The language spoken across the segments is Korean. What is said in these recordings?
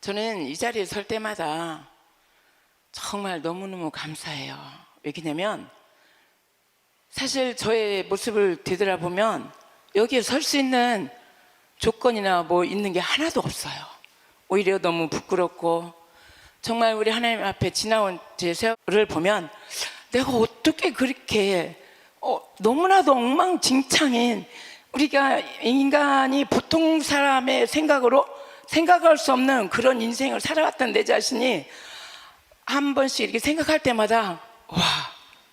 저는 이 자리에 설 때마다 정말 너무너무 감사해요. 왜냐면 사실 저의 모습을 되돌아보면 여기에 설 수 있는 조건이나 뭐 있는 게 하나도 없어요. 오히려 너무 부끄럽고, 정말 우리 하나님 앞에 지나온 제 세월을 보면 내가 어떻게 그렇게 너무나도 엉망진창인, 우리가 인간이 보통 사람의 생각으로 생각할 수 없는 그런 인생을 살아왔던 내 자신이 한 번씩 이렇게 생각할 때마다, 와,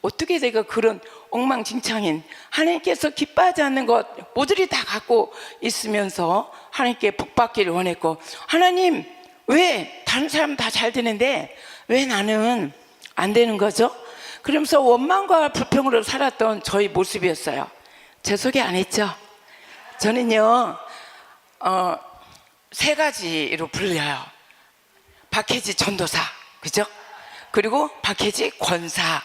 어떻게 내가 그런 엉망진창인, 하나님께서 기뻐하지 않는 것 모조리 다 갖고 있으면서 하나님께 복받기를 원했고, 하나님 왜 다른 사람 다 잘 되는데 왜 나는 안 되는 거죠? 그러면서 원망과 불평으로 살았던 저희 모습이었어요. 제 소개 안 했죠? 저는요 3가지로 불려요. 박혜지 전도사, 그죠? 그리고 박혜지 권사,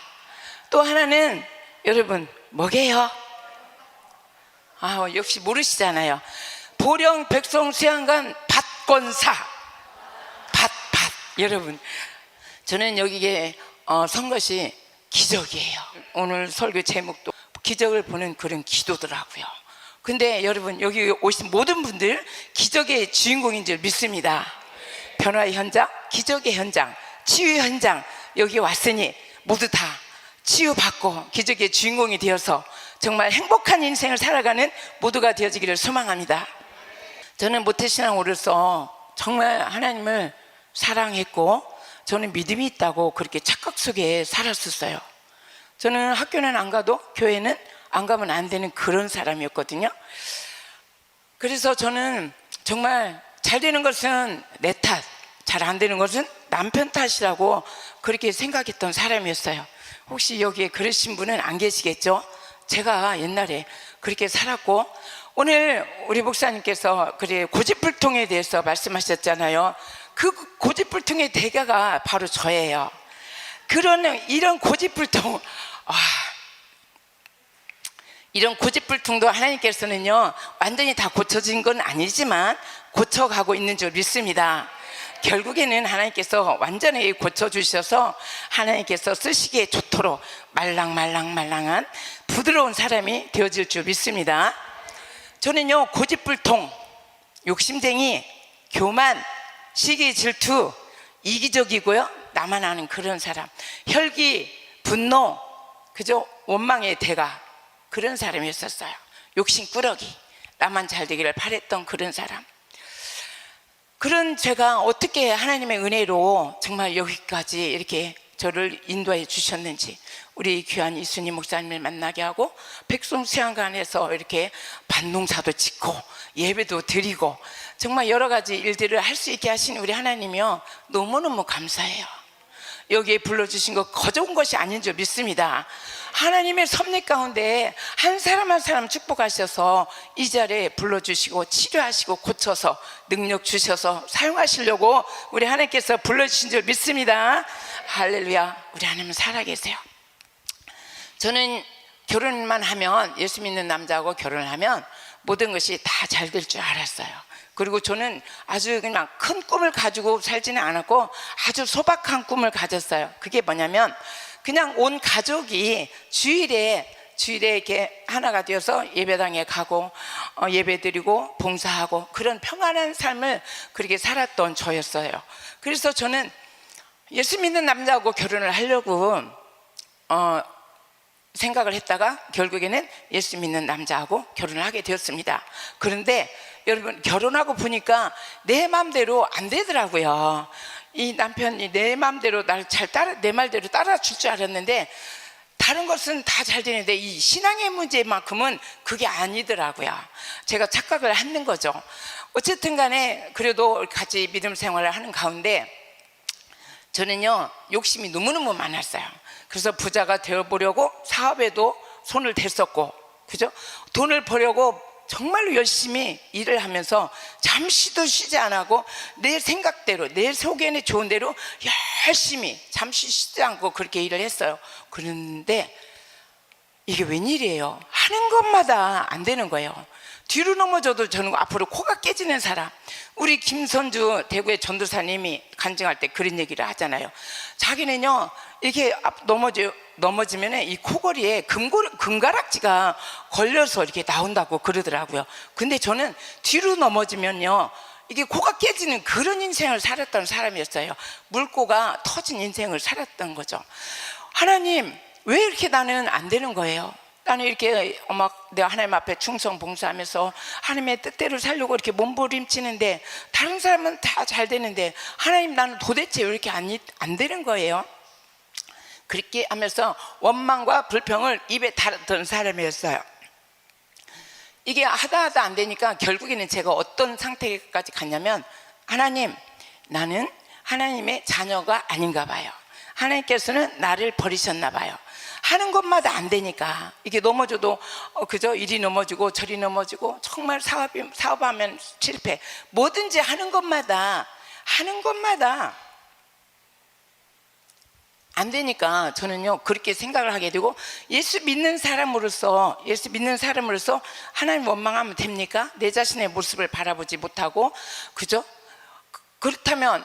또 하나는 여러분 뭐게요? 역시 모르시잖아요. 보령 백성 수양관 밭권사, 밭. 여러분, 저는 여기에 선 것이 기적이에요. 오늘 설교 제목도 기적을 보는 그런 기도더라고요. 근데 여러분, 여기 오신 모든 분들 기적의 주인공인 줄 믿습니다. 변화의 현장, 기적의 현장, 치유의 현장, 여기 왔으니 모두 다 치유받고 기적의 주인공이 되어서 정말 행복한 인생을 살아가는 모두가 되어지기를 소망합니다. 저는 모태신앙으로서 정말 하나님을 사랑했고, 저는 믿음이 있다고 그렇게 착각 속에 살았었어요. 저는 학교는 안 가도 교회는 안 가면 안 되는 그런 사람이었거든요. 그래서 저는 정말 잘 되는 것은 내 탓, 잘 안 되는 것은 남편 탓이라고 그렇게 생각했던 사람이었어요. 혹시 여기에 그러신 분은 안 계시겠죠? 제가 옛날에 그렇게 살았고, 오늘 우리 목사님께서 고집불통에 대해서 말씀하셨잖아요. 그 고집불통의 대가가 바로 저예요. 이런 고집불통, 이런 고집불통도 하나님께서는요 완전히 다 고쳐진 건 아니지만 고쳐가고 있는 줄 믿습니다. 결국에는 하나님께서 완전히 고쳐주셔서 하나님께서 쓰시기에 좋도록 말랑한 부드러운 사람이 되어질 줄 믿습니다. 저는요 고집불통, 욕심쟁이, 교만, 시기, 질투, 이기적이고요, 나만 아는 그런 사람, 혈기, 분노, 그죠? 원망의 대가, 그런 사람이었었어요. 욕심꾸러기, 나만 잘 되기를 바랬던 그런 사람. 그런 제가 어떻게 하나님의 은혜로 정말 여기까지 이렇게 저를 인도해 주셨는지, 우리 귀한 이순희 목사님을 만나게 하고 백성 수양관에서 이렇게 반농사도 짓고 예배도 드리고 정말 여러 가지 일들을 할 수 있게 하신 우리 하나님이요 너무너무 감사해요. 여기에 불러주신 거 거저운 것이 아닌 줄 믿습니다. 하나님의 섭리 가운데 한 사람 한 사람 축복하셔서 이 자리에 불러주시고 치료하시고 고쳐서 능력 주셔서 사용하시려고 우리 하나님께서 불러주신 줄 믿습니다. 할렐루야. 우리 하나님은 살아계세요. 저는 결혼만 하면, 예수 믿는 남자하고 결혼을 하면 모든 것이 다 잘 될 줄 알았어요. 그리고 저는 아주 그냥 큰 꿈을 가지고 살지는 않았고 아주 소박한 꿈을 가졌어요. 그게 뭐냐면 그냥 온 가족이 주일에 이렇게 하나가 되어서 예배당에 가고 예배드리고 봉사하고 그런 평안한 삶을 그렇게 살았던 저였어요. 그래서 저는 예수 믿는 남자하고 결혼을 하려고 생각을 했다가 결국에는 예수 믿는 남자하고 결혼을 하게 되었습니다. 그런데 여러분, 결혼하고 보니까 내 마음대로 안 되더라고요. 이 남편이 내 마음대로 내 말대로 따라줄 줄 알았는데 다른 것은 다 잘 되는데 이 신앙의 문제만큼은 그게 아니더라고요. 제가 착각을 하는 거죠. 어쨌든 간에 그래도 같이 믿음 생활을 하는 가운데 저는요 욕심이 너무너무 많았어요. 그래서 부자가 되어보려고 사업에도 손을 댔었고, 그죠? 돈을 벌려고 정말로 열심히 일을 하면서 잠시도 쉬지 않고 내 생각대로, 내 속에는 좋은 대로 열심히 잠시 쉬지 않고 그렇게 일을 했어요. 그런데 이게 웬일이에요? 하는 것마다 안 되는 거예요. 뒤로 넘어져도 저는 앞으로 코가 깨지는 사람. 우리 김선주 대구의 전도사님이 간증할 때 그런 얘기를 하잖아요. 자기는요, 이렇게 넘어지면 이 코골이에 금가락지가 걸려서 이렇게 나온다고 그러더라고요. 근데 저는 뒤로 넘어지면요, 이게 코가 깨지는 그런 인생을 살았던 사람이었어요. 물꼬가 터진 인생을 살았던 거죠. 하나님, 왜 이렇게 나는 안 되는 거예요? 나는 이렇게 막 내가 하나님 앞에 충성 봉사하면서 하나님의 뜻대로 살려고 이렇게 몸부림치는데 다른 사람은 다 잘 되는데 하나님, 나는 도대체 왜 이렇게 안 되는 거예요? 그렇게 하면서 원망과 불평을 입에 달았던 사람이었어요. 이게 하다 안 되니까 결국에는 제가 어떤 상태까지 갔냐면, 하나님, 나는 하나님의 자녀가 아닌가 봐요. 하나님께서는 나를 버리셨나 봐요. 하는 것마다 안 되니까 이게 넘어져도 그저 이리 넘어지고 저리 넘어지고, 정말 사업하면 실패, 뭐든지 하는 것마다 안 되니까 저는요, 그렇게 생각을 하게 되고, 예수 믿는 사람으로서 하나님 원망하면 됩니까? 내 자신의 모습을 바라보지 못하고, 그죠? 그렇다면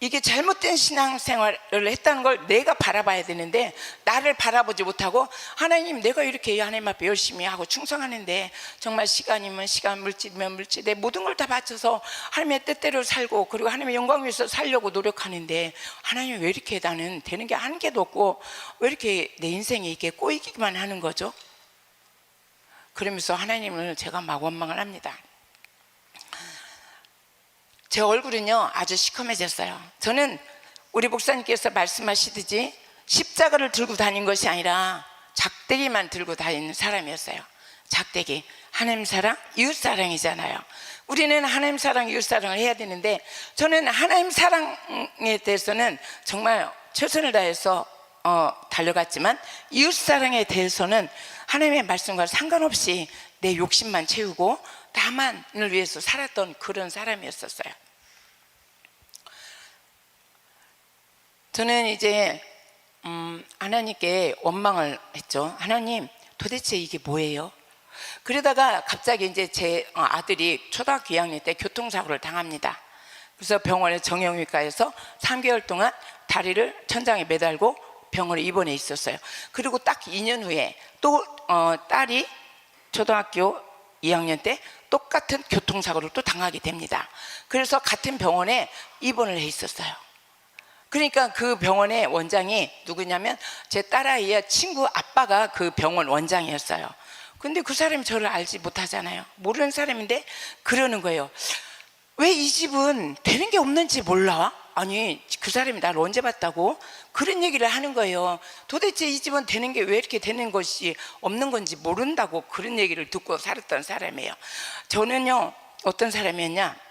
이게 잘못된 신앙생활을 했다는 걸 내가 바라봐야 되는데, 나를 바라보지 못하고, 하나님, 내가 이렇게 하나님 앞에 열심히 하고 충성하는데 정말 시간이면 시간, 물질이면 물질, 내 모든 걸 다 바쳐서 하나님의 뜻대로 살고, 그리고 하나님의 영광 위해서 살려고 노력하는데, 하나님, 왜 이렇게 나는 되는 게 한 개도 없고 왜 이렇게 내 인생이 이렇게 꼬이기만 하는 거죠? 그러면서 하나님을 제가 막 원망을 합니다. 제 얼굴은요, 아주 시커매졌어요. 저는 우리 목사님께서 말씀하시듯이 십자가를 들고 다닌 것이 아니라 작대기만 들고 다니는 사람이었어요. 작대기. 하나님 사랑, 이웃 사랑이잖아요. 우리는 하나님 사랑, 이웃 사랑을 해야 되는데, 저는 하나님 사랑에 대해서는 정말 최선을 다해서 달려갔지만, 이웃 사랑에 대해서는 하나님의 말씀과 상관없이 내 욕심만 채우고 나만을 위해서 살았던 그런 사람이었었어요. 저는 이제 하나님께 원망을 했죠. 하나님, 도대체 이게 뭐예요? 그러다가 갑자기 이제 제 아들이 초등학교 2학년 때 교통사고를 당합니다. 그래서 병원에 정형외과에서 3개월 동안 다리를 천장에 매달고 병원에 입원해 있었어요. 그리고 딱 2년 후에 또 딸이 초등학교 2학년 때 똑같은 교통사고를 또 당하게 됩니다. 그래서 같은 병원에 입원을 해 있었어요. 그러니까 그 병원의 원장이 누구냐면 제 딸아이의 친구 아빠가 그 병원 원장이었어요. 근데 그 사람이 저를 알지 못하잖아요. 모르는 사람인데 그러는 거예요. 왜 이 집은 되는 게 없는지 몰라? 아니, 그 사람이 나를 언제 봤다고? 그런 얘기를 하는 거예요. 도대체 이 집은 되는 게 왜 이렇게 되는 것이 없는 건지 모른다고 그런 얘기를 듣고 살았던 사람이에요. 저는요, 어떤 사람이었냐,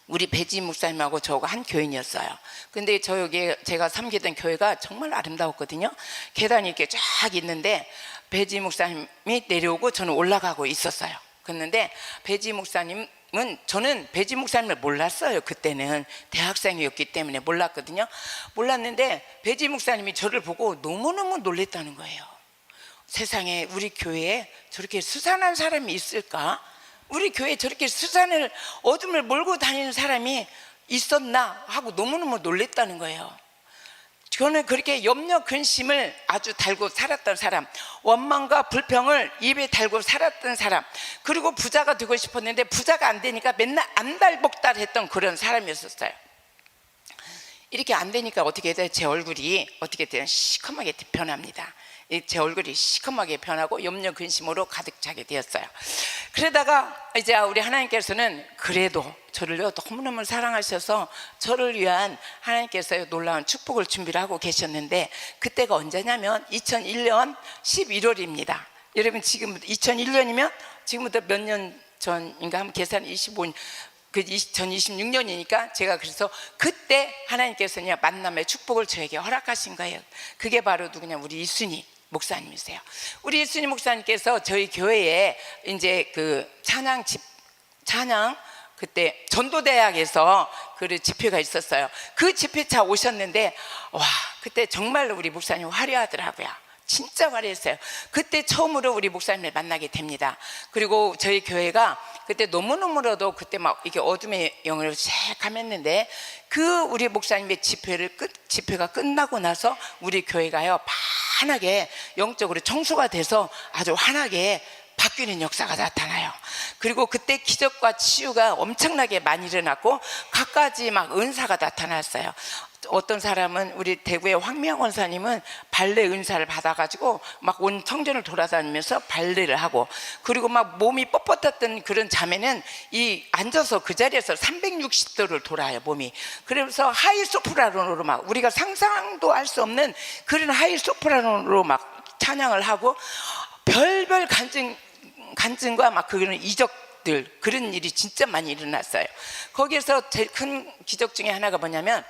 우리 배지 목사님하고 저하고 한 교인이었어요. 근데 저 여기 제가 섬기던 교회가 정말 아름다웠거든요. 계단이 이렇게 쫙 있는데 배지 목사님이 내려오고 저는 올라가고 있었어요. 그런데 배지 목사님은, 저는 배지 목사님을 몰랐어요. 그때는 대학생이었기 때문에 몰랐거든요. 몰랐는데 배지 목사님이 저를 보고 너무너무 놀랬다는 거예요. 세상에 우리 교회에 저렇게 수산한 사람이 있을까? 우리 교회에 저렇게 수산을, 어둠을 몰고 다니는 사람이 있었나 하고 너무너무 놀랬다는 거예요. 저는 그렇게 염려 근심을 아주 달고 살았던 사람, 원망과 불평을 입에 달고 살았던 사람, 그리고 부자가 되고 싶었는데 부자가 안 되니까 맨날 안달복달 했던 그런 사람이었어요. 이렇게 안 되니까 어떻게 돼요? 제 얼굴이 어떻게 돼요? 시커멓게 변합니다. 제 얼굴이 시커멓게 변하고 염려 근심으로 가득 차게 되었어요. 그러다가 이제 우리 하나님께서는 그래도 저를요 너무너무 사랑하셔서 저를 위한 하나님께서 놀라운 축복을 준비를 하고 계셨는데, 그때가 언제냐면 2001년 11월입니다. 여러분, 지금 2001년이면 지금부터 몇 년 전인가 하면 계산 25년, 그 2026년이니까 제가 그래서 그때 하나님께서는 만남의 축복을 저에게 허락하신 거예요. 그게 바로 누구냐, 우리 이순희 목사님이세요. 우리 이순희 목사님께서 저희 교회에 이제 그 찬양 그때 전도대학에서 그 집회가 있었어요. 그 집회차 오셨는데, 와, 그때 정말로 우리 목사님 화려하더라고요. 진짜 화려했어요. 그때 처음으로 우리 목사님을 만나게 됩니다. 그리고 저희 교회가 그때 너무너무나도 그때 막 이게 어둠의 영을 새카맸는데 그 우리 목사님의 집회가 끝나고 나서 우리 교회가요 환하게 영적으로 청소가 돼서 아주 환하게 바뀌는 역사가 나타나요. 그리고 그때 기적과 치유가 엄청나게 많이 일어났고 갖가지 막 은사가 나타났어요. 어떤 사람은 우리 대구의 황미영 원사님은 발레 은사를 받아가지고 막 온 성전을 돌아다니면서 발레를 하고, 그리고 막 몸이 뻣뻣했던 그런 자매는 이 앉아서 그 자리에서 360도를 돌아요 몸이. 그래서 하이 소프라노로 막 우리가 상상도 할 수 없는 그런 하이 소프라노로 막 찬양을 하고 별별 간증과 막 그런 이적들, 그런 일이 진짜 많이 일어났어요. 거기에서 제일 큰 기적 중에 하나가 뭐냐면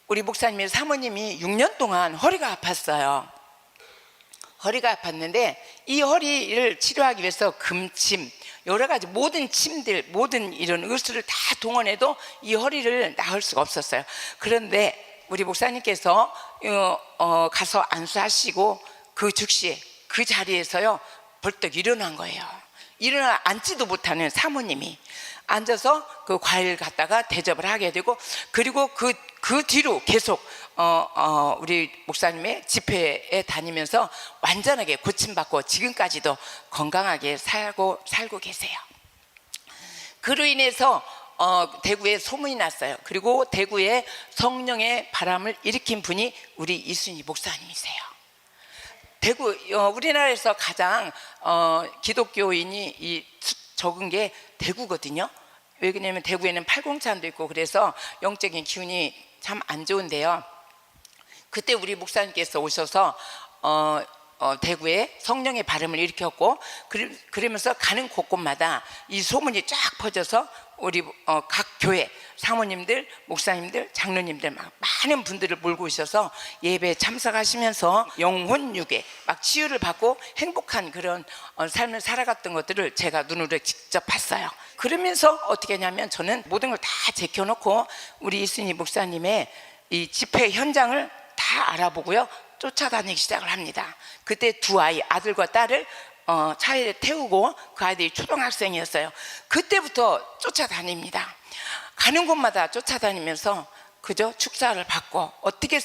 우리 목사님의 사모님이 6년 동안 허리가 아팠어요. 허리가 아팠는데 이 허리를 치료하기 위해서 금침, 여러 가지 모든 침들, 모든 이런 의술을 다 동원해도 이 허리를 나을 수가 없었어요. 그런데 우리 목사님께서 가서 안수하시고 그 즉시 그 자리에서요 벌떡 일어난 거예요. 일어나 앉지도 못하는 사모님이 앉아서 그 과일 갖다가 대접을 하게 되고, 그리고 그 뒤로 계속 우리 목사님의 집회에 다니면서 완전하게 고침받고 지금까지도 건강하게 살고 계세요. 그로 인해서 대구에 소문이 났어요. 그리고 대구에 성령의 바람을 일으킨 분이 우리 이순희 목사님이세요. 대구 우리나라에서 가장 기독교인이 적은 게 대구거든요. 왜 그러냐면 대구에는 팔공산도 있고 그래서 영적인 기운이 참 안 좋은데요. 그때 우리 목사님께서 오셔서 대구에 성령의 바람을 일으켰고, 그러면서 가는 곳곳마다 이 소문이 쫙 퍼져서 우리 각 교회 사모님들, 목사님들, 장로님들 막 많은 분들을 몰고 오셔서 예배에 참석하시면서 영혼 유괴 막 치유를 받고 행복한 그런 삶을 살아갔던 것들을 제가 눈으로 직접 봤어요. 그러면서 어떻게 하냐면 저는 모든 걸 다 제껴놓고 우리 이순희 목사님의 이 집회 현장을 다 알아보고요 쫓아다니기 시작을 합니다. 그때 두 아이, 아들과 딸을 차에 태우고, 그 아이들이 초등학생이었어요. 그때부터 쫓아다닙니다. 가는 곳마다 쫓아다니면서 그저 축사를 받고, 어떻게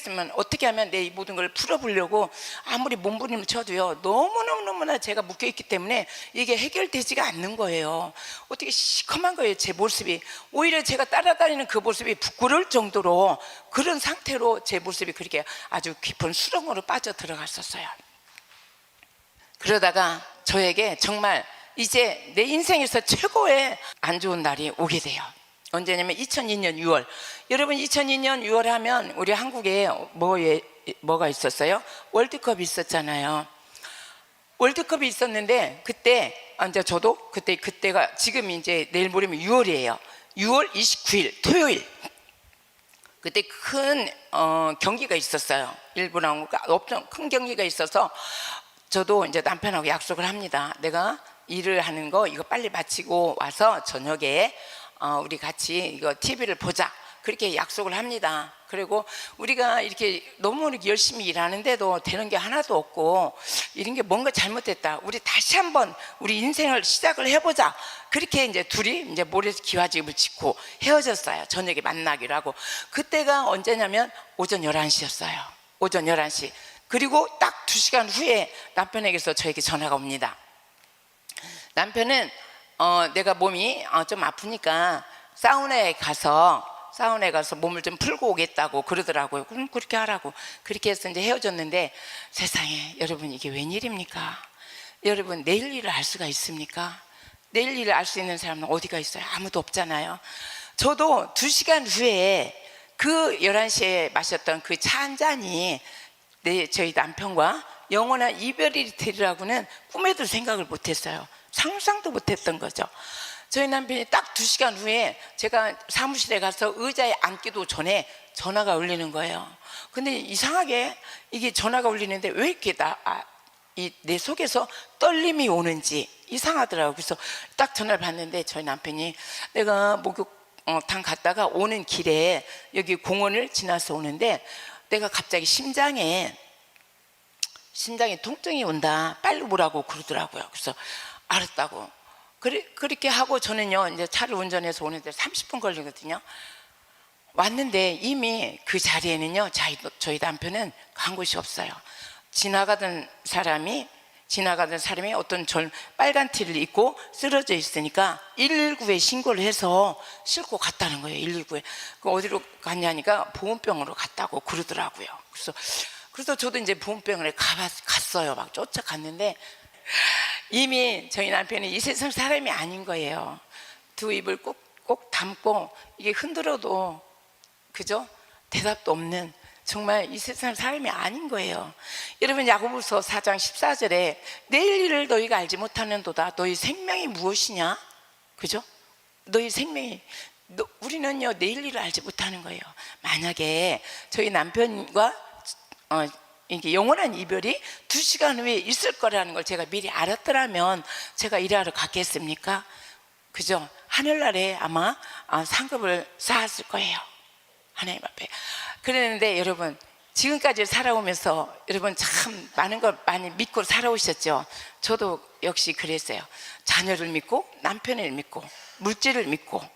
하면 내 이 모든 걸 풀어보려고 아무리 몸부림을 쳐도요 너무너무나 제가 묶여있기 때문에 이게 해결되지가 않는 거예요. 어떻게 시커먼 거예요 제 모습이. 오히려 제가 따라다니는 그 모습이 부끄러울 정도로 그런 상태로 제 모습이 그렇게 아주 깊은 수렁으로 빠져 들어갔었어요. 그러다가 저에게 정말 이제 내 인생에서 최고의 안 좋은 날이 오게 돼요. 언제냐면 2002년 6월. 여러분 2002년 6월 하면 우리 한국에 뭐가 있었어요? 월드컵이 있었잖아요. 월드컵이 있었는데 그때 이제 저도 그때가 지금 이제 내일 모레면 6월이에요. 6월 29일 토요일. 그때 큰 경기가 있었어요. 일본하고가 엄청 큰 경기가 있어서 저도 이제 남편하고 약속을 합니다. 내가 일을 하는 거 이거 빨리 마치고 와서 저녁에 우리 같이 이거 TV를 보자, 그렇게 약속을 합니다. 그리고 우리가 이렇게 너무 열심히 일하는데도 되는 게 하나도 없고 이런 게 뭔가 잘못됐다, 우리 다시 한번 우리 인생을 시작을 해보자, 그렇게 이제 둘이 이제 모래에서 기와집을 짓고 헤어졌어요. 저녁에 만나기로 하고. 그때가 언제냐면 오전 11시였어요 오전 11시. 그리고 딱 2시간 후에 남편에게서 저에게 전화가 옵니다. 남편은 내가 몸이 좀 아프니까 사우나에 가서 몸을 좀 풀고 오겠다고 그러더라고요. 그럼 그렇게 하라고. 그렇게 해서 이제 헤어졌는데, 세상에 여러분 이게 웬일입니까? 여러분 내일 일을 알 수가 있습니까? 내일 일을 알 수 있는 사람은 어디가 있어요? 아무도 없잖아요. 저도 2시간 후에 그 11시에 마셨던 그 차 한 잔이 저희 남편과 영원한 이별이 되리라고는 꿈에도 생각을 못했어요. 상상도 못했던 거죠. 저희 남편이 딱 2시간 후에 제가 사무실에 가서 의자에 앉기도 전에 전화가 울리는 거예요. 근데 이상하게 이게 전화가 울리는데 왜 이렇게 내 속에서 떨림이 오는지 이상하더라고요. 그래서 딱 전화를 받는데 저희 남편이, 내가 목욕탕 갔다가 오는 길에 여기 공원을 지나서 오는데 내가 갑자기 심장에 심장에 통증이 온다, 빨리 오라고 그러더라고요. 그래서 알았다고. 그렇게 하고 저는요 이제 차를 운전해서 오는데 30분 걸리거든요. 왔는데 이미 그 자리에는요 저희 남편은 간 곳이 없어요. 지나가던 사람이 어떤 빨간 티를 입고 쓰러져 있으니까 119에 신고를 해서 싣고 갔다는 거예요. 119에. 어디로 갔냐니까 보온병으로 갔다고 그러더라고요. 그래서 저도 이제 보온병원에 갔어요. 막 쫓아갔는데 이미 저희 남편이 이 세상 사람이 아닌 거예요. 두 입을 꼭 담고 이게 흔들어도 그죠? 대답도 없는, 정말 이 세상 사람이 아닌 거예요. 여러분, 야고보서 4장 14절에 내일 일을 너희가 알지 못하는도다. 너희 생명이 무엇이냐? 그죠? 너희 생명이, 우리는요 내일 일을 알지 못하는 거예요. 만약에 저희 남편과 이게 영원한 이별이 2시간 후에 있을 거라는 걸 제가 미리 알았더라면 제가 일하러 갔겠습니까? 그죠? 하늘나라에 아마 상급을 쌓았을 거예요, 하나님 앞에. 그랬는데 여러분, 지금까지 살아오면서 여러분 참 많은 걸 많이 믿고 살아오셨죠. 저도 역시 그랬어요. 자녀를 믿고, 남편을 믿고, 물질을 믿고,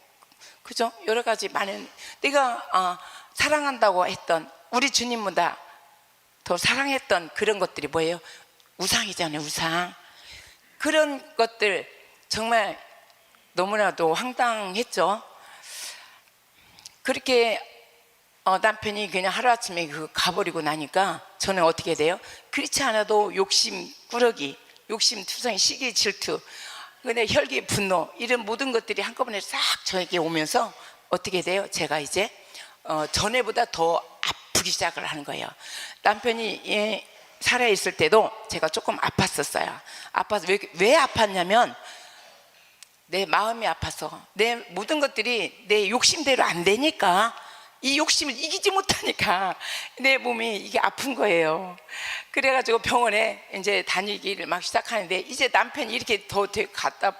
그죠? 여러 가지 많은, 내가 사랑한다고 했던 우리 주님보다 더 사랑했던 그런 것들이 뭐예요? 우상이잖아요, 우상. 그런 것들 정말 너무나도 황당했죠. 그렇게 남편이 그냥 하루아침에 가버리고 나니까 저는 어떻게 돼요? 그렇지 않아도 욕심, 꾸러기, 욕심, 투성, 시기, 질투, 근데 혈기, 분노, 이런 모든 것들이 한꺼번에 싹 저에게 오면서 어떻게 돼요? 제가 이제 전에보다 더 아프기 시작을 하는 거예요. 남편이 살아있을 때도 제가 조금 아팠었어요. 아파서 왜 아팠냐면 내 마음이 아파서, 내 모든 것들이 내 욕심대로 안 되니까, 이 욕심을 이기지 못하니까 내 몸이 이게 아픈 거예요. 그래가지고 병원에 이제 다니기를 막 시작하는데, 이제 남편이 이렇게 더 갔다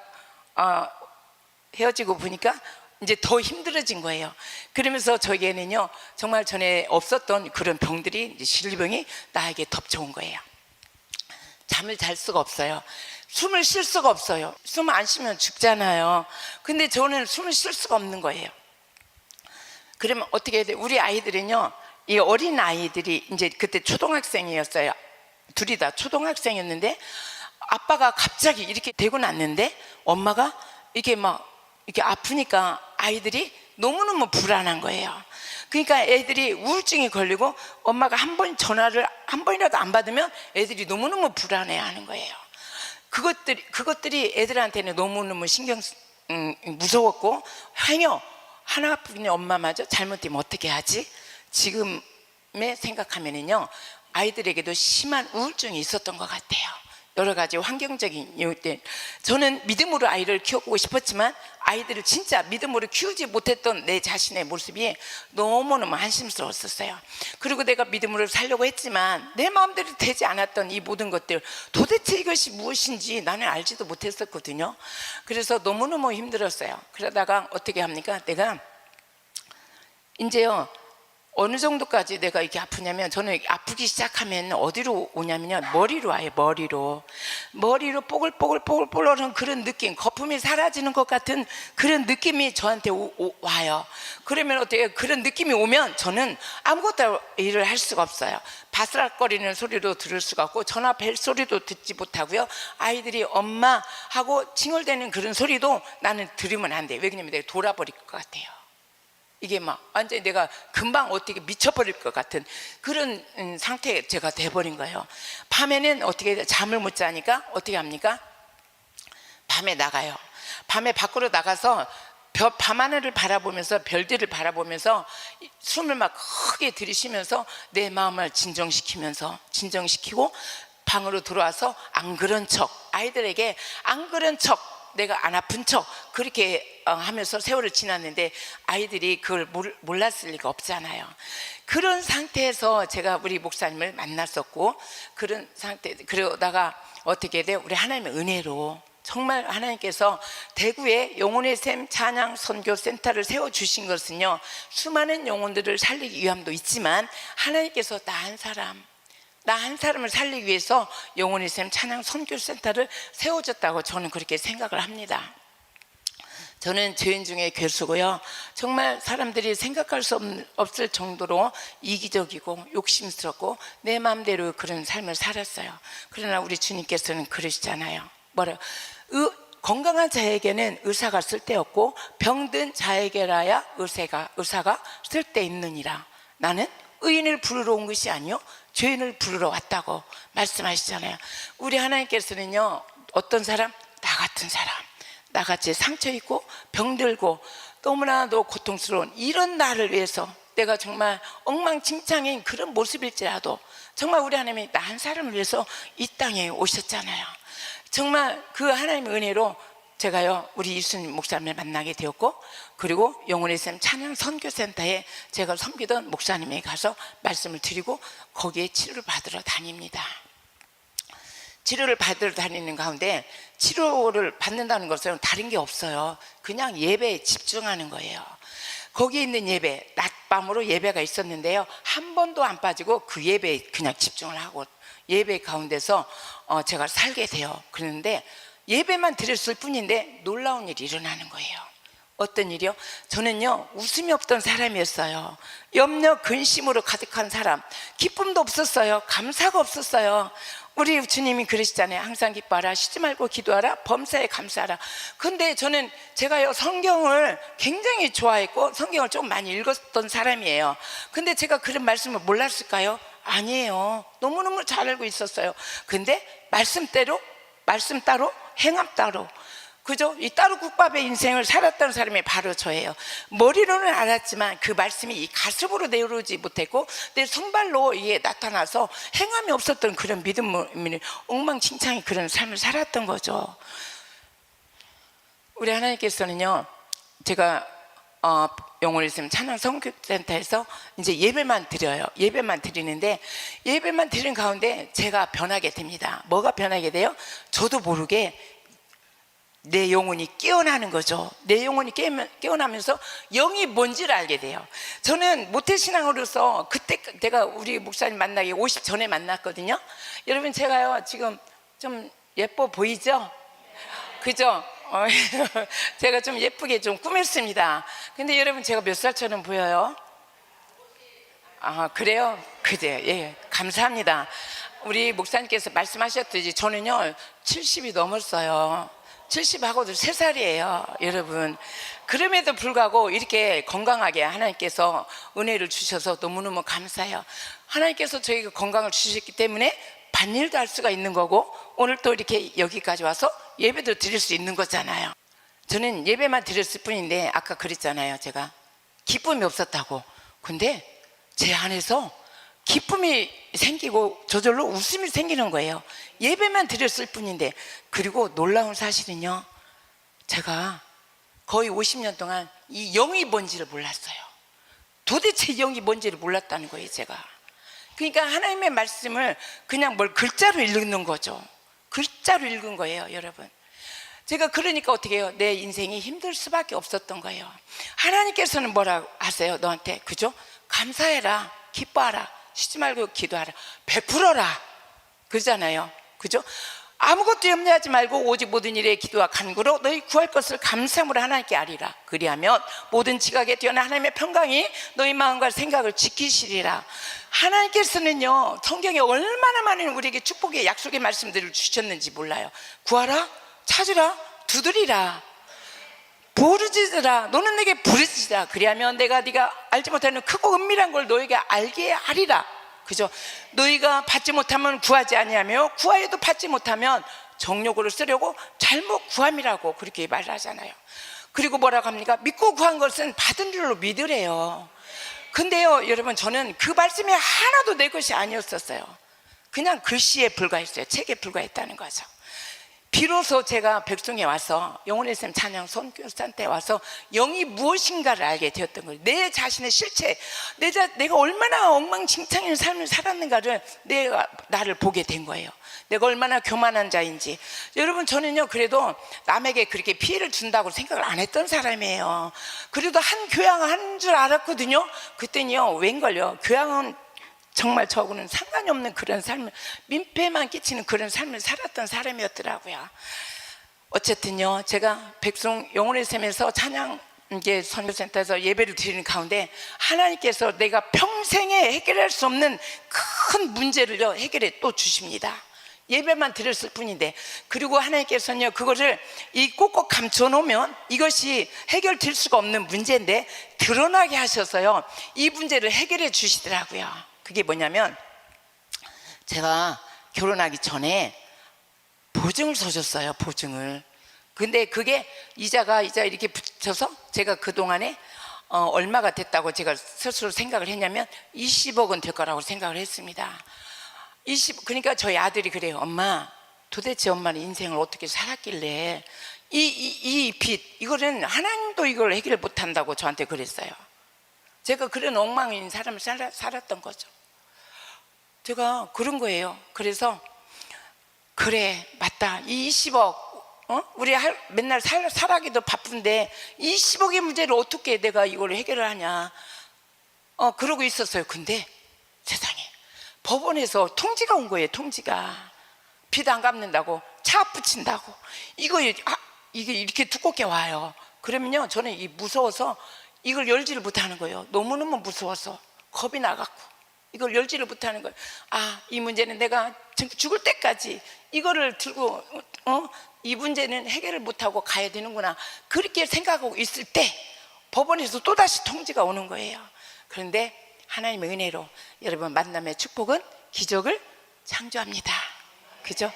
헤어지고 보니까 이제 더 힘들어진 거예요. 그러면서 저에게는요 정말 전에 없었던 그런 병들이, 질병이 나에게 덮쳐온 거예요. 잠을 잘 수가 없어요. 숨을 쉴 수가 없어요. 숨 안 쉬면 죽잖아요. 근데 저는 숨을 쉴 수가 없는 거예요. 그러면 어떻게 해야 돼요? 우리 아이들은요, 이 어린 아이들이 이제 그때 초등학생이었어요. 둘이 다 초등학생이었는데 아빠가 갑자기 이렇게 되고 났는데 엄마가 이렇게 아프니까 아이들이 너무너무 불안한 거예요. 그러니까 애들이 우울증이 걸리고 엄마가 한 번이라도 안 받으면 애들이 너무너무 불안해하는 거예요. 그것들이 애들한테는 너무너무 무서웠고, 행여 하나뿐인 엄마마저 잘못되면 어떻게 하지? 지금에 생각하면은요 아이들에게도 심한 우울증이 있었던 것 같아요. 여러 가지 환경적인 이유 때문에. 저는 믿음으로 아이를 키우고 싶었지만 아이들을 진짜 믿음으로 키우지 못했던 내 자신의 모습이 너무너무 한심스러웠었어요. 그리고 내가 믿음으로 살려고 했지만 내 마음대로 되지 않았던 이 모든 것들, 도대체 이것이 무엇인지 나는 알지도 못했었거든요. 그래서 너무너무 힘들었어요. 그러다가 어떻게 합니까? 내가 이제요 어느 정도까지 내가 이렇게 아프냐면, 저는 아프기 시작하면 어디로 오냐면요, 머리로 와요. 머리로 뽀글뽀글뽀글뽀글한 그런 느낌, 거품이 사라지는 것 같은 그런 느낌이 저한테 와요. 그러면 어떻게, 그런 느낌이 오면 저는 아무것도 일을 할 수가 없어요. 바스락거리는 소리도 들을 수가 없고, 전화 벨 소리도 듣지 못하고요, 아이들이 엄마 하고 칭얼대는 그런 소리도 나는 들으면 안 돼요. 왜냐면 내가 돌아버릴 것 같아요. 이게 완전히 내가 금방 어떻게 미쳐버릴 것 같은 그런 상태에 제가 돼버린 거예요. 밤에는 어떻게 잠을 못 자니까 어떻게 합니까? 밤에 나가요. 밤에 밖으로 나가서 밤하늘을 바라보면서, 별들을 바라보면서 숨을 막 크게 들이쉬면서 내 마음을 진정시키고 방으로 들어와서 안 그런 척, 아이들에게 안 그런 척, 내가 안 아픈 척 그렇게 하면서 세월을 지났는데 아이들이 그걸 몰랐을 리가 없잖아요. 그런 상태에서 제가 우리 목사님을 만났었고, 그런 상태, 그러다가 어떻게 돼요? 우리 하나님의 은혜로 정말 하나님께서 대구에 영혼의 샘 찬양 선교 센터를 세워주신 것은요 수많은 영혼들을 살리기 위함도 있지만, 하나님께서 나 한 사람 나 한 사람을 살리기 위해서 영혼의 샘 찬양 선교센터를 세워줬다고 저는 그렇게 생각을 합니다. 저는 죄인 중에 괴수고요. 정말 사람들이 생각할 수 없을 정도로 이기적이고 욕심스럽고 내 마음대로 그런 삶을 살았어요. 그러나 우리 주님께서는 그러시잖아요. 뭐래요? 건강한 자에게는 의사가 쓸데없고 병든 자에게라야 의사가 쓸데있느니라. 나는 의인을 부르러 온 것이 아니요 죄인을 부르러 왔다고 말씀하시잖아요. 우리 하나님께서는요, 어떤 사람? 나 같은 사람, 나같이 상처 있고 병들고 너무나도 고통스러운 이런 나를 위해서, 내가 정말 엉망진창인 그런 모습일지라도 정말 우리 하나님이 나 한 사람을 위해서 이 땅에 오셨잖아요. 정말 그 하나님의 은혜로 제가요, 우리 이순 목사님을 만나게 되었고, 그리고 영혼의 샘 찬양 선교센터에 제가 섬기던 목사님에 가서 말씀을 드리고 거기에 치료를 받으러 다닙니다. 치료를 받으러 다니는 가운데 치료를 받는다는 것은 다른 게 없어요. 그냥 예배에 집중하는 거예요. 거기에 있는 예배, 낮밤으로 예배가 있었는데요, 한 번도 안 빠지고 그 예배에 그냥 집중을 하고 예배 가운데서 제가 살게 돼요. 그런데 예배만 드렸을 뿐인데 놀라운 일이 일어나는 거예요. 어떤 일이요? 저는요, 웃음이 없던 사람이었어요. 염려 근심으로 가득한 사람, 기쁨도 없었어요. 감사가 없었어요. 우리 주님이 그러시잖아요. 항상 기뻐하라, 쉬지 말고 기도하라, 범사에 감사하라. 근데 저는 제가요, 성경을 굉장히 좋아했고 성경을 좀 많이 읽었던 사람이에요. 근데 제가 그런 말씀을 몰랐을까요? 아니에요. 너무너무 잘 알고 있었어요. 근데 말씀 따로 행함 따로, 그죠? 이 따로 국밥의 인생을 살았던 사람이 바로 저예요. 머리로는 알았지만 그 말씀이 이 가슴으로 내려오지 못했고 내 손발로 이게 나타나서 행함이 없었던 그런 믿음이 엉망진창의 그런 삶을 살았던 거죠. 우리 하나님께서는요, 제가 영혼의 샘 찬양 선교센터에서 이제 예배만 드려요. 예배만 드리는데 예배만 드리는 가운데 제가 변하게 됩니다. 뭐가 변하게 돼요? 저도 모르게 내 영혼이 깨어나는 거죠. 내 영혼이 깨어나면서 영이 뭔지를 알게 돼요. 저는 모태신앙으로서 그때 내가 우리 목사님 만나기 50 전에 만났거든요. 여러분, 제가요 지금 좀 예뻐 보이죠? 그죠? 제가 좀 예쁘게 좀 꾸몄습니다. 근데 여러분, 제가 몇 살처럼 보여요? 아, 그래요? 그래요. 예, 감사합니다. 우리 목사님께서 말씀하셨듯이 저는요 70이 넘었어요. 70하고도 3살이에요 여러분. 그럼에도 불구하고 이렇게 건강하게 하나님께서 은혜를 주셔서 너무너무 감사해요. 하나님께서 저에게 건강을 주셨기 때문에 밭일도 할 수가 있는 거고 오늘 또 이렇게 여기까지 와서 예배도 드릴 수 있는 거잖아요. 저는 예배만 드렸을 뿐인데 아까 그랬잖아요, 제가 기쁨이 없었다고. 근데 제 안에서 기쁨이 생기고 저절로 웃음이 생기는 거예요. 예배만 드렸을 뿐인데. 그리고 놀라운 사실은요, 제가 거의 50년 동안 이 영이 뭔지를 몰랐어요. 도대체 영이 뭔지를 몰랐다는 거예요, 제가. 그러니까 하나님의 말씀을 그냥 뭘 글자로 읽는 거죠. 글자로 읽은 거예요, 여러분. 제가 그러니까 어떻게 해요? 내 인생이 힘들 수밖에 없었던 거예요. 하나님께서는 뭐라고 하세요? 너한테, 그죠? 감사해라, 기뻐하라, 쉬지 말고 기도하라, 베풀어라, 그러잖아요. 그죠? 아무것도 염려하지 말고 오직 모든 일에 기도와 간구로 너희 구할 것을 감사함으로 하나님께 아리라. 그리하면 모든 지각에 뛰어난 하나님의 평강이 너희 마음과 생각을 지키시리라. 하나님께서는요, 성경에 얼마나 많은 우리에게 축복의 약속의 말씀들을 주셨는지 몰라요. 구하라, 찾으라, 두드리라, 부르짖으라, 너는 내게 부르짖으라. 그리하면 내가 네가 알지 못하는 크고 은밀한 걸 너에게 알게 하리라. 그죠? 너희가 받지 못하면 구하지 아니하며 구하여도 받지 못하면 정욕으로 쓰려고 잘못 구함이라고 그렇게 말하잖아요. 그리고 뭐라고 합니까? 믿고 구한 것은 받은 줄로 믿으래요. 근데요, 여러분, 저는 그 말씀이 하나도 내 것이 아니었었어요. 그냥 글씨에 불과했어요. 책에 불과했다는 거죠. 비로소 제가 백성에 와서 영혼의 샘 찬양 선교센터에 와서 영이 무엇인가를 알게 되었던 거예요. 내 자신의 실체, 내가 얼마나 엉망진창인 삶을 살았는가를 나를 보게 된 거예요. 내가 얼마나 교만한 자인지. 여러분, 저는요 그래도 남에게 그렇게 피해를 준다고 생각을 안 했던 사람이에요. 그래도 한 교양을 한 줄 알았거든요. 그때는요, 웬걸요, 교양은 정말 저하고는 상관이 없는 그런 삶을, 민폐만 끼치는 그런 삶을 살았던 사람이었더라고요. 어쨌든요, 제가 백송 영혼의 샘에서 찬양 이게 선교센터에서 예배를 드리는 가운데 하나님께서 내가 평생에 해결할 수 없는 큰 문제를요 해결해 또 주십니다. 예배만 드렸을 뿐인데, 그리고 하나님께서는요 그거를 이 꼭꼭 감춰 놓으면 이것이 해결될 수가 없는 문제인데 드러나게 하셔서요 이 문제를 해결해 주시더라고요. 그게 뭐냐면, 제가 결혼하기 전에 보증을 서줬어요. 보증을. 근데 그게 이자 이렇게 붙여서 제가 그동안에 얼마가 됐다고 제가 스스로 생각을 했냐면 20억은 될 거라고 생각을 했습니다. 그러니까 저희 아들이 그래요. 엄마, 도대체 엄마는 인생을 어떻게 살았길래 이 빚, 이거는 하나님도 이걸 해결 못한다고 저한테 그랬어요. 제가 그런 엉망인 삶을 살았던 거죠. 제가 그런 거예요. 그래서 그래, 맞다, 이 20억 우리 맨날 살아기도 바쁜데 20억의 문제를 어떻게 내가 이걸 해결을 하냐 그러고 있었어요. 근데 세상에 법원에서 통지가 온 거예요. 통지가 빚 안 갚는다고, 차 붙인다고, 이게 이렇게 두껍게 와요. 그러면요 저는 무서워서 이걸 열지를 못하는 거예요. 너무너무 무서워서 겁이 나갖고 이걸 열지를 못하는 거예요. 이 문제는 내가 죽을 때까지 이거를 들고 이 문제는 해결을 못하고 가야 되는구나, 그렇게 생각하고 있을 때 법원에서 또다시 통지가 오는 거예요. 그런데 하나님의 은혜로 여러분, 만남의 축복은 기적을 창조합니다. 그죠?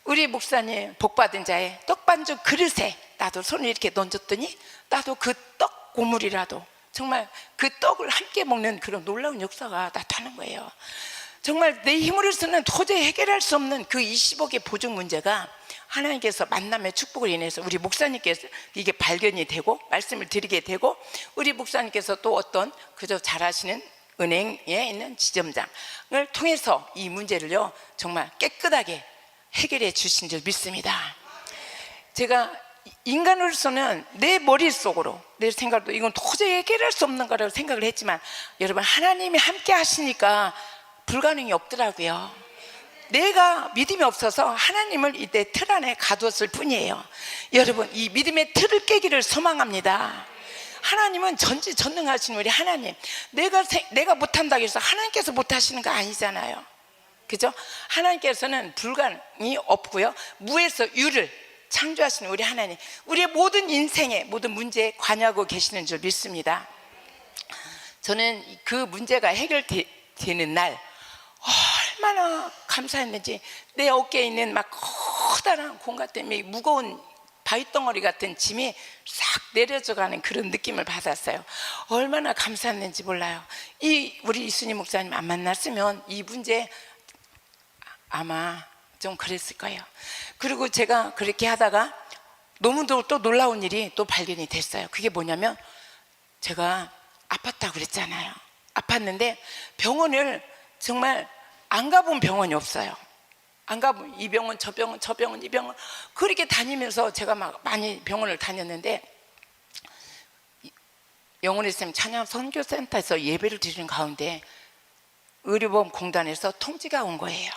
우리 목사님 복받은 자의 떡반죽 그릇에 나도 손을 이렇게 던졌더니 나도 그 떡 고물이라도 정말 그 떡을 함께 먹는 그런 놀라운 역사가 나타나는 거예요. 정말 내 힘으로서는 도저히 해결할 수 없는 그 20억의 보증 문제가 하나님께서 만남의 축복을 인해서 우리 목사님께서 이게 발견이 되고 말씀을 드리게 되고, 우리 목사님께서 또 어떤 그저 잘하시는 은행에 있는 지점장을 통해서 이 문제를요 정말 깨끗하게 해결해 주신 줄 믿습니다. 제가 인간으로서는 내 머릿속으로 내 생각도 이건 도저히 해결할 수 없는 거라고 생각을 했지만, 여러분 하나님이 함께 하시니까 불가능이 없더라고요. 내가 믿음이 없어서 하나님을 이때 틀 안에 가두었을 뿐이에요. 여러분, 이 믿음의 틀을 깨기를 소망합니다. 하나님은 전지전능하신 우리 하나님, 내가 못한다고 해서 하나님께서 못하시는 거 아니잖아요. 그죠? 하나님께서는 불가능이 없고요, 무에서 유를 창조하시는 우리 하나님, 우리의 모든 인생의 모든 문제에 관여하고 계시는 줄 믿습니다. 저는 그 문제가 해결되는 날 얼마나 감사했는지, 내 어깨에 있는 막 커다란 공간 때문에 무거운 바위덩어리 같은 짐이 싹 내려져가는 그런 느낌을 받았어요. 얼마나 감사했는지 몰라요. 우리 이순희 목사님 안 만났으면 이 문제 아마 좀 그랬을 거예요. 그리고 제가 그렇게 하다가 너무도 또 놀라운 일이 또 발견이 됐어요. 그게 뭐냐면, 제가 아팠다고 그랬잖아요. 아팠는데 병원을 정말 안 가본 병원이 없어요. 안 가본, 이 병원 저 병원 저 병원 이 병원 그렇게 다니면서 제가 막 많이 병원을 다녔는데, 영혼의 샘 찬양 선교센터에서 예배를 드리는 가운데 의료보험공단에서 통지가 온 거예요.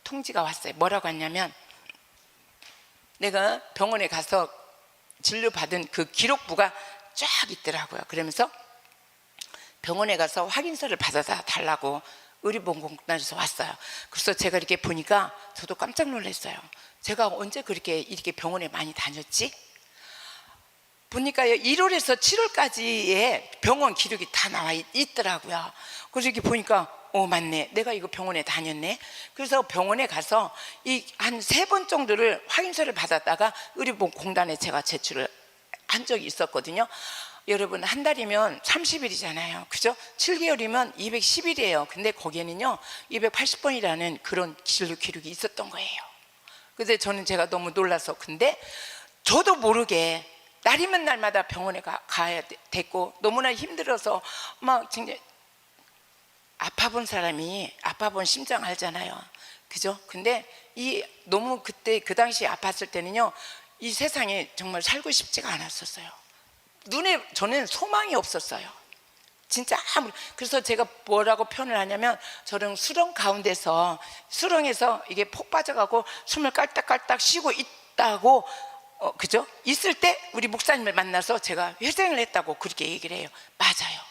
통지가 왔어요. 뭐라고 했냐면, 내가 병원에 가서 진료받은 그 기록부가 쫙 있더라고요. 그러면서 병원에 가서 확인서를 받아다 달라고 의료보험공단에서 왔어요. 그래서 제가 이렇게 보니까 저도 깜짝 놀랐어요. 제가 언제 이렇게 병원에 많이 다녔지? 보니까요 1월에서 7월까지의 병원 기록이 다 나와 있더라고요. 그래서 이렇게 보니까 맞네, 내가 이거 병원에 다녔네. 그래서 병원에 가서 한 3번 정도를 확인서를 받았다가 의료보험공단에 제가 제출을 한 적이 있었거든요. 여러분, 한 달이면 30일이잖아요. 그죠? 7개월이면 210일이에요. 근데 거기에는요 280번이라는 그런 진료 기록이 있었던 거예요. 근데 제가 너무 놀라서, 근데 저도 모르게 날이면 날마다 병원에 가야 됐고, 너무나 힘들어서 막 진짜 아파본 사람이 아파본 심장 알잖아요. 그죠? 근데 너무 그때 그 당시 아팠을 때는요 이 세상에 정말 살고 싶지가 않았었어요. 저는 소망이 없었어요. 진짜 그래서 제가 뭐라고 표현을 하냐면, 저는 수렁에서 이게 폭 빠져가고 숨을 깔딱깔딱 쉬고 있다고, 그죠? 있을 때 우리 목사님을 만나서 제가 회생을 했다고 그렇게 얘기를 해요. 맞아요.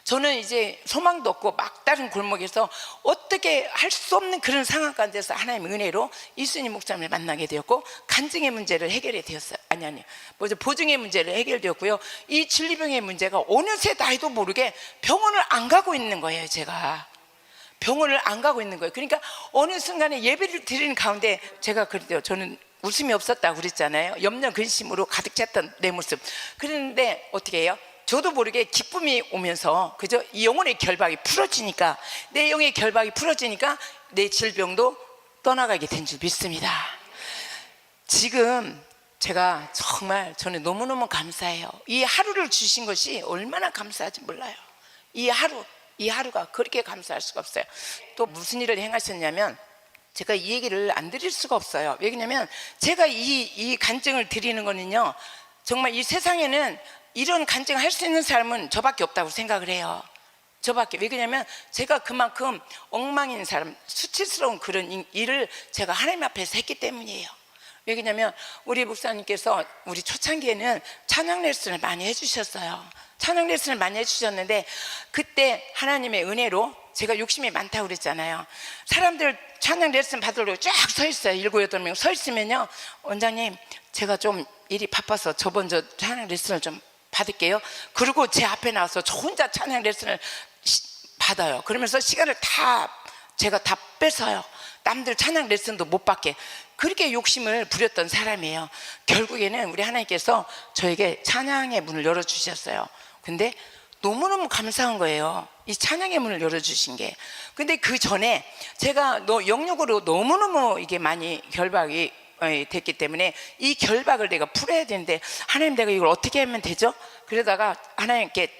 저는 이제 소망도 없고 막다른 골목에서 어떻게 할 수 없는 그런 상황 가운데서 하나님의 은혜로 이순희 목사님을 만나게 되었고, 간증의 문제를 해결이 되었어요. 보증의 문제를 해결되었고요. 이 진리병의 문제가 어느새 나이도 모르게 병원을 안 가고 있는 거예요. 제가 병원을 안 가고 있는 거예요. 그러니까 어느 순간에 예배를 드리는 가운데 제가 그래요. 저는 웃음이 없었다고 그랬잖아요. 염려 근심으로 가득 찼던 내 모습. 그런데 어떻게 해요? 저도 모르게 기쁨이 오면서, 그죠? 이 영혼의 결박이 풀어지니까, 내 영의 결박이 풀어지니까 내 질병도 떠나가게 된 줄 믿습니다. 지금 제가 정말 저는 너무너무 감사해요. 이 하루를 주신 것이 얼마나 감사한지 몰라요. 이 하루가 그렇게 감사할 수가 없어요. 또 무슨 일을 행하셨냐면, 제가 이 얘기를 안 드릴 수가 없어요. 왜냐면 제가 이 간증을 드리는 거는요, 정말 이 세상에는 이런 간증을 할 수 있는 사람은 저밖에 없다고 생각을 해요. 저밖에. 왜냐면 제가 그만큼 엉망인 사람, 수치스러운 그런 일을 제가 하나님 앞에서 했기 때문이에요. 왜냐면 우리 목사님께서 우리 초창기에는 찬양 레슨을 많이 해주셨어요. 찬양 레슨을 많이 해주셨는데, 그때 하나님의 은혜로, 제가 욕심이 많다고 그랬잖아요. 사람들 찬양 레슨 받으려고 쫙 서 있어요. 7, 8명 서 있으면요, 원장님 제가 좀 일이 바빠서 저번 찬양 레슨을 좀 받을게요. 그리고 제 앞에 나와서 저 혼자 찬양 레슨을 받아요. 그러면서 시간을 제가 다 뺏어요. 남들 찬양 레슨도 못 받게. 그렇게 욕심을 부렸던 사람이에요. 결국에는 우리 하나님께서 저에게 찬양의 문을 열어주셨어요. 근데 너무너무 감사한 거예요. 이 찬양의 문을 열어주신 게. 근데 그 전에 제가 영역으로 너무너무 이게 많이 결박이 됐기 때문에 이 결박을 내가 풀어야 되는데, 하나님 내가 이걸 어떻게 하면 되죠? 그러다가 하나님께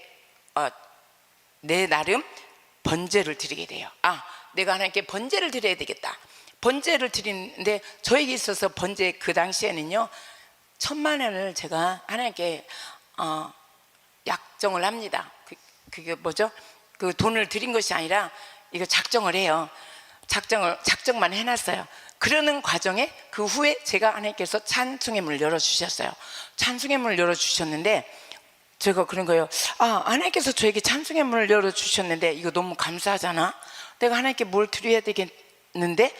내 나름 번제를 드리게 돼요. 내가 하나님께 번제를 드려야 되겠다. 번제를 드리는데, 저에게 있어서 번제 그 당시에는요, 1,000만 원을 제가 하나님께 약정을 합니다. 그게 뭐죠? 그 돈을 드린 것이 아니라 이거 작정을 해요. 작정만 해놨어요. 그러는 과정에 그 후에 제가 하나님께서 찬송의 문을 열어주셨어요. 찬송의 문을 열어주셨는데, 제가 그런 거예요. 하나님께서 저에게 찬송의 문을 열어주셨는데 이거 너무 감사하잖아. 내가 하나님께 뭘 드려야 되겠는데,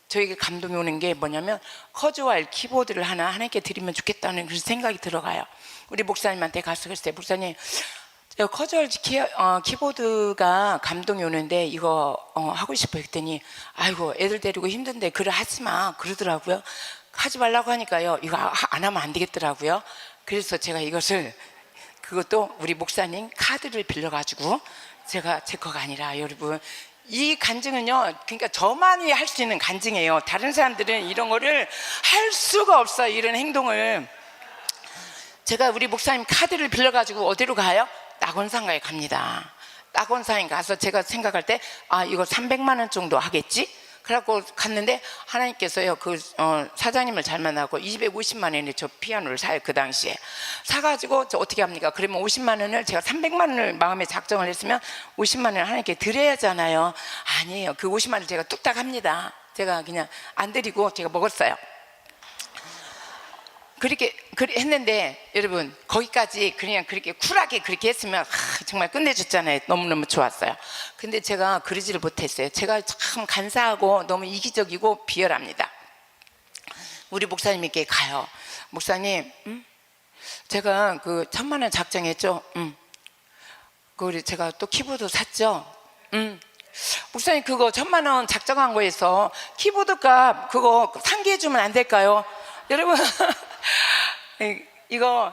저에게 감동이 오는 게 뭐냐면, 커즈와일 키보드를 하나 하나님께 드리면 좋겠다는 그런 생각이 들어가요. 우리 목사님한테 가서 그랬어요. 목사님, 커즈월 키보드가 감동이 오는데 이거 하고 싶어 했더니, 아이고 애들 데리고 힘든데 그래 하지마 그러더라고요. 하지 말라고 하니까요, 이거 안 하면 안 되겠더라고요. 그래서 제가 그것도 우리 목사님 카드를 빌려가지고, 제가 제 거가 아니라, 여러분 이 간증은요, 그러니까 저만이 할 수 있는 간증이에요. 다른 사람들은 이런 거를 할 수가 없어요. 이런 행동을. 제가 우리 목사님 카드를 빌려가지고 어디로 가요? 낙원상가에 갑니다. 낙원상에 가서 제가 생각할 때, 이거 300만 원 정도 하겠지? 그래갖고 갔는데, 하나님께서요, 사장님을 잘 만나고 250만 원에 저 피아노를 사요. 그 당시에 사가지고, 저 어떻게 합니까? 그러면 50만 원을, 제가 300만 원을 마음에 작정을 했으면 50만 원을 하나님께 드려야 하잖아요. 아니에요. 그 50만 원을 제가 뚝딱 합니다. 제가 그냥 안 드리고 제가 먹었어요. 그렇게 했는데, 여러분 거기까지 그냥 그렇게 쿨하게 그렇게 했으면 정말 끝내줬잖아요. 너무너무 좋았어요. 근데 제가 그러지를 못했어요. 제가 참 간사하고 너무 이기적이고 비열합니다. 우리 목사님께 가요. 목사님, 제가 그 1,000만 원 작정했죠. 그리고 제가 또 키보드 샀죠. 목사님, 그거 1,000만 원 작정한 거에서 키보드 값 그거 상기해 주면 안 될까요? 여러분 이거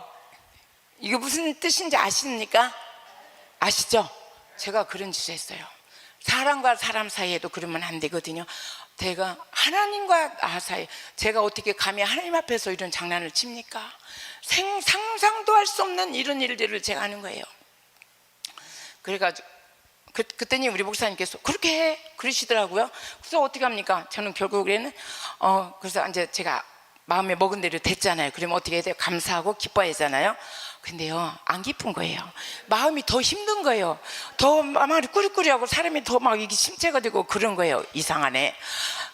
무슨 뜻인지 아십니까? 아시죠? 제가 그런 짓을 했어요. 사람과 사람 사이에도 그러면 안 되거든요. 제가 하나님과 나 사이, 제가 어떻게 감히 하나님 앞에서 이런 장난을 칩니까? 상상도 할 수 없는 이런 일들을 제가 하는 거예요. 그래가지고 그때니 우리 목사님께서 그렇게 해 그러시더라고요. 그래서 어떻게 합니까? 저는 결국에는 그래서 이제 제가 마음에 먹은 대로 됐잖아요. 그러면 어떻게 해야 돼요? 감사하고 기뻐야 하잖아요. 근데요, 안 기쁜 거예요. 마음이 더 힘든 거예요. 더 마음이 꾸리꾸리하고 사람이 더 막 이게 심체가 되고 그런 거예요. 이상하네.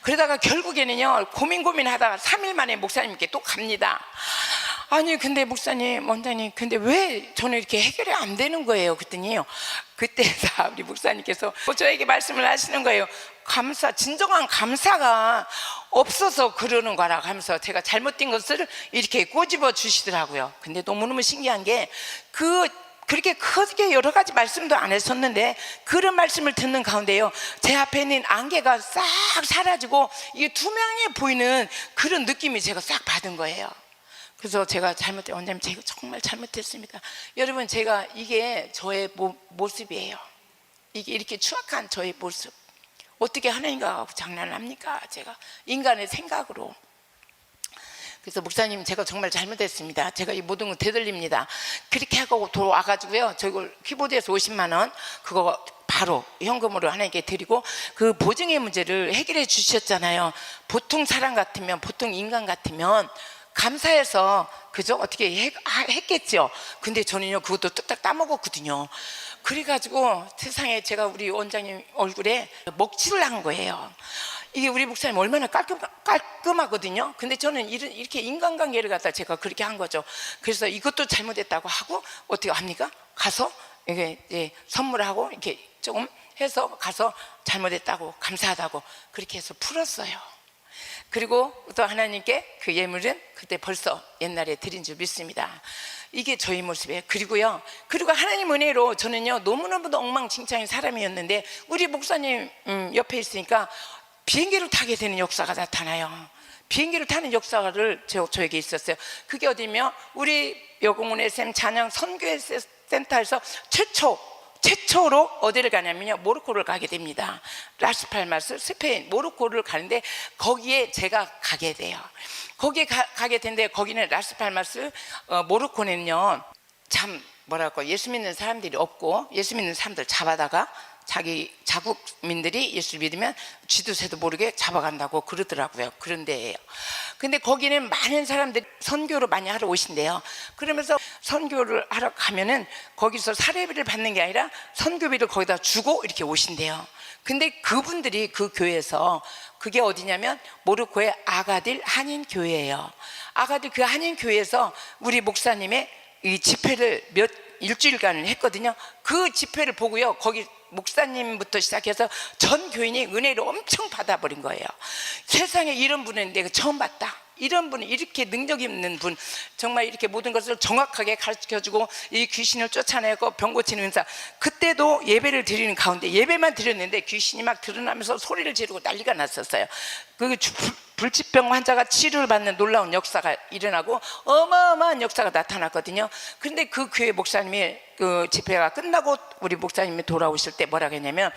그러다가 결국에는요, 고민하다가 3일 만에 목사님께 또 갑니다. 아니 근데 목사님, 원장님, 근데 왜 저는 이렇게 해결이 안 되는 거예요? 그랬더니요, 그때 우리 목사님께서 저에게 말씀을 하시는 거예요. 진정한 감사가 없어서 그러는 거라고 하면서 제가 잘못된 것을 이렇게 꼬집어 주시더라고요. 근데 너무너무 신기한 게 그렇게 크게 여러 가지 말씀도 안 했었는데 그런 말씀을 듣는 가운데요, 제 앞에 있는 안개가 싹 사라지고 이게 투명해 보이는 그런 느낌이 제가 싹 받은 거예요. 그래서 제가 원장님, 제가 정말 잘못했습니다. 여러분, 제가 이게 저의 모습이에요. 이게 이렇게 추악한 저의 모습, 어떻게 하나님과 장난을 합니까? 제가 인간의 생각으로. 그래서 목사님, 제가 정말 잘못했습니다. 제가 이 모든 거 되돌립니다. 그렇게 하고 돌아와가지고요, 저걸 키보드에서 50만 원 그거 바로 현금으로 하나님께 드리고, 그 보증의 문제를 해결해 주셨잖아요. 보통 사람 같으면, 보통 인간 같으면 감사해서 그죠? 어떻게 했겠죠. 근데 저는요, 그것도 뚝딱 따먹었거든요. 그래가지고 세상에 제가 우리 원장님 얼굴에 먹칠을 한 거예요. 이게 우리 목사님 얼마나 깔끔하거든요. 근데 저는 이렇게 인간관계를 갖다 제가 그렇게 한 거죠. 그래서 이것도 잘못했다고 하고 어떻게 합니까? 가서 이게 선물하고 이렇게 조금 해서 가서 잘못했다고, 감사하다고 그렇게 해서 풀었어요. 그리고 또 하나님께 그 예물은 그때 벌써 옛날에 드린 줄 믿습니다. 이게 저희 모습이에요. 그리고 하나님 은혜로 저는요, 너무너무도 엉망진창인 사람이었는데 우리 목사님 옆에 있으니까 비행기를 타게 되는 역사가 나타나요. 비행기를 타는 역사를 저에게 있었어요. 그게 어디며, 우리 여공원 SM 찬양 선교회 센터에서 최초로 어디를 가냐면요, 모로코를 가게 됩니다. 라스팔마스, 스페인 모로코를 가는데 거기에 제가 가게 돼요. 거기에 가게 되는데 거기는 라스팔마스, 모로코는요, 참 뭐랄까, 예수 믿는 사람들이 없고 예수 믿는 사람들 잡아다가 자기 자국민들이 예수 믿으면 쥐도 새도 모르게 잡아간다고 그러더라고요. 그런 데예요. 근데 거기는 많은 사람들이 선교를 많이 하러 오신대요. 그러면서 선교를 하러 가면은 거기서 사례비를 받는 게 아니라 선교비를 거기다 주고 이렇게 오신대요. 근데 그분들이 그 교회에서, 그게 어디냐면 모로코의 아가딜 한인교회예요. 아가딜 그 한인교회에서 우리 목사님의 이 집회를 일주일간 했거든요. 그 집회를 보고요, 거기 목사님부터 시작해서 전 교인이 은혜를 엄청 받아버린 거예요. 세상에 이런 분은 내가 처음 봤다. 이런 분은, 이렇게 능력 있는 분, 정말 이렇게 모든 것을 정확하게 가르쳐주고 이 귀신을 쫓아내고 병 고치는 은사. 그때도 예배를 드리는 가운데 예배만 드렸는데 귀신이 막 드러나면서 소리를 지르고 난리가 났었어요. 그 불치병 환자가 치료를 받는 놀라운 역사가 일어나고 어마어마한 역사가 나타났거든요. 그런데 그 교회 목사님이 그 집회가 끝나고 우리 목사님이 돌아오실 때 뭐라고 했냐면,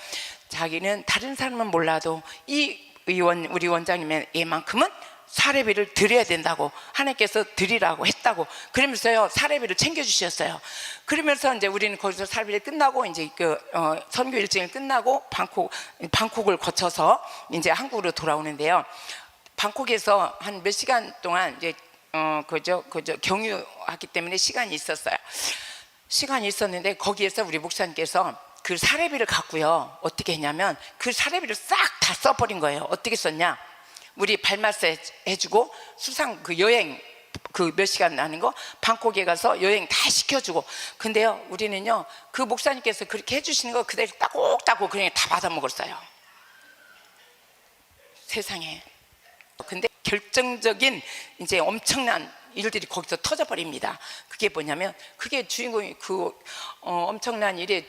자기는 다른 사람은 몰라도 우리 원장님의 얘만큼은 사례비를 드려야 된다고, 하나님께서 드리라고 했다고, 그러면서요 사례비를 챙겨주셨어요. 그러면서 이제 우리는 거기서 사례비를 끝나고 이제 선교 일정이 끝나고 방콕을 거쳐서 이제 한국으로 돌아오는데요. 방콕에서 한 몇 시간 동안 이제 경유하기 때문에 시간이 있었는데 거기에서 우리 목사님께서 그 사례비를 갖고요, 어떻게 했냐면 그 사례비를 싹 다 써버린 거예요. 어떻게 썼냐? 우리 발 마사지 해주고 수상 그 여행 그 몇 시간 하는 거 방콕에 가서 여행 다 시켜주고. 근데요, 우리는요, 그 목사님께서 그렇게 해주시는 거 그대로 따곡따곡 그냥 다 받아 먹었어요. 세상에. 근데 결정적인 이제 엄청난 일들이 거기서 터져버립니다. 그게 뭐냐면, 그게 주인공이 엄청난 일의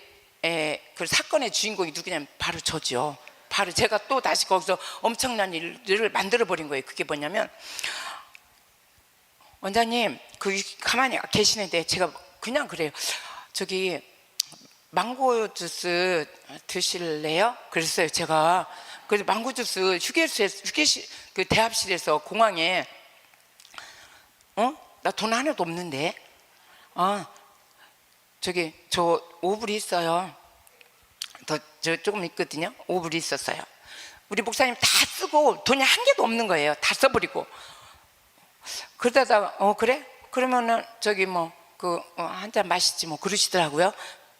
그 사건의 주인공이 누구냐면 바로 저죠. 바로 제가 또 다시 거기서 엄청난 일들을 만들어 버린 거예요. 그게 뭐냐면, 원장님 가만히 계시는데 제가 그냥 그래요. 저기 망고 주스 드실래요? 그랬어요. 제가 그래서 망고 주스 그 대합실에서 공항에 나 돈 하나도 없는데 저기 저 5불이 있어요. 저 조금 있거든요. 5불이 있었어요. 우리 목사님 다 쓰고 돈이 한 개도 없는 거예요. 다 써버리고. 그러다가 그래? 그러면은 저기 한 잔 마시지 뭐 그러시더라고요.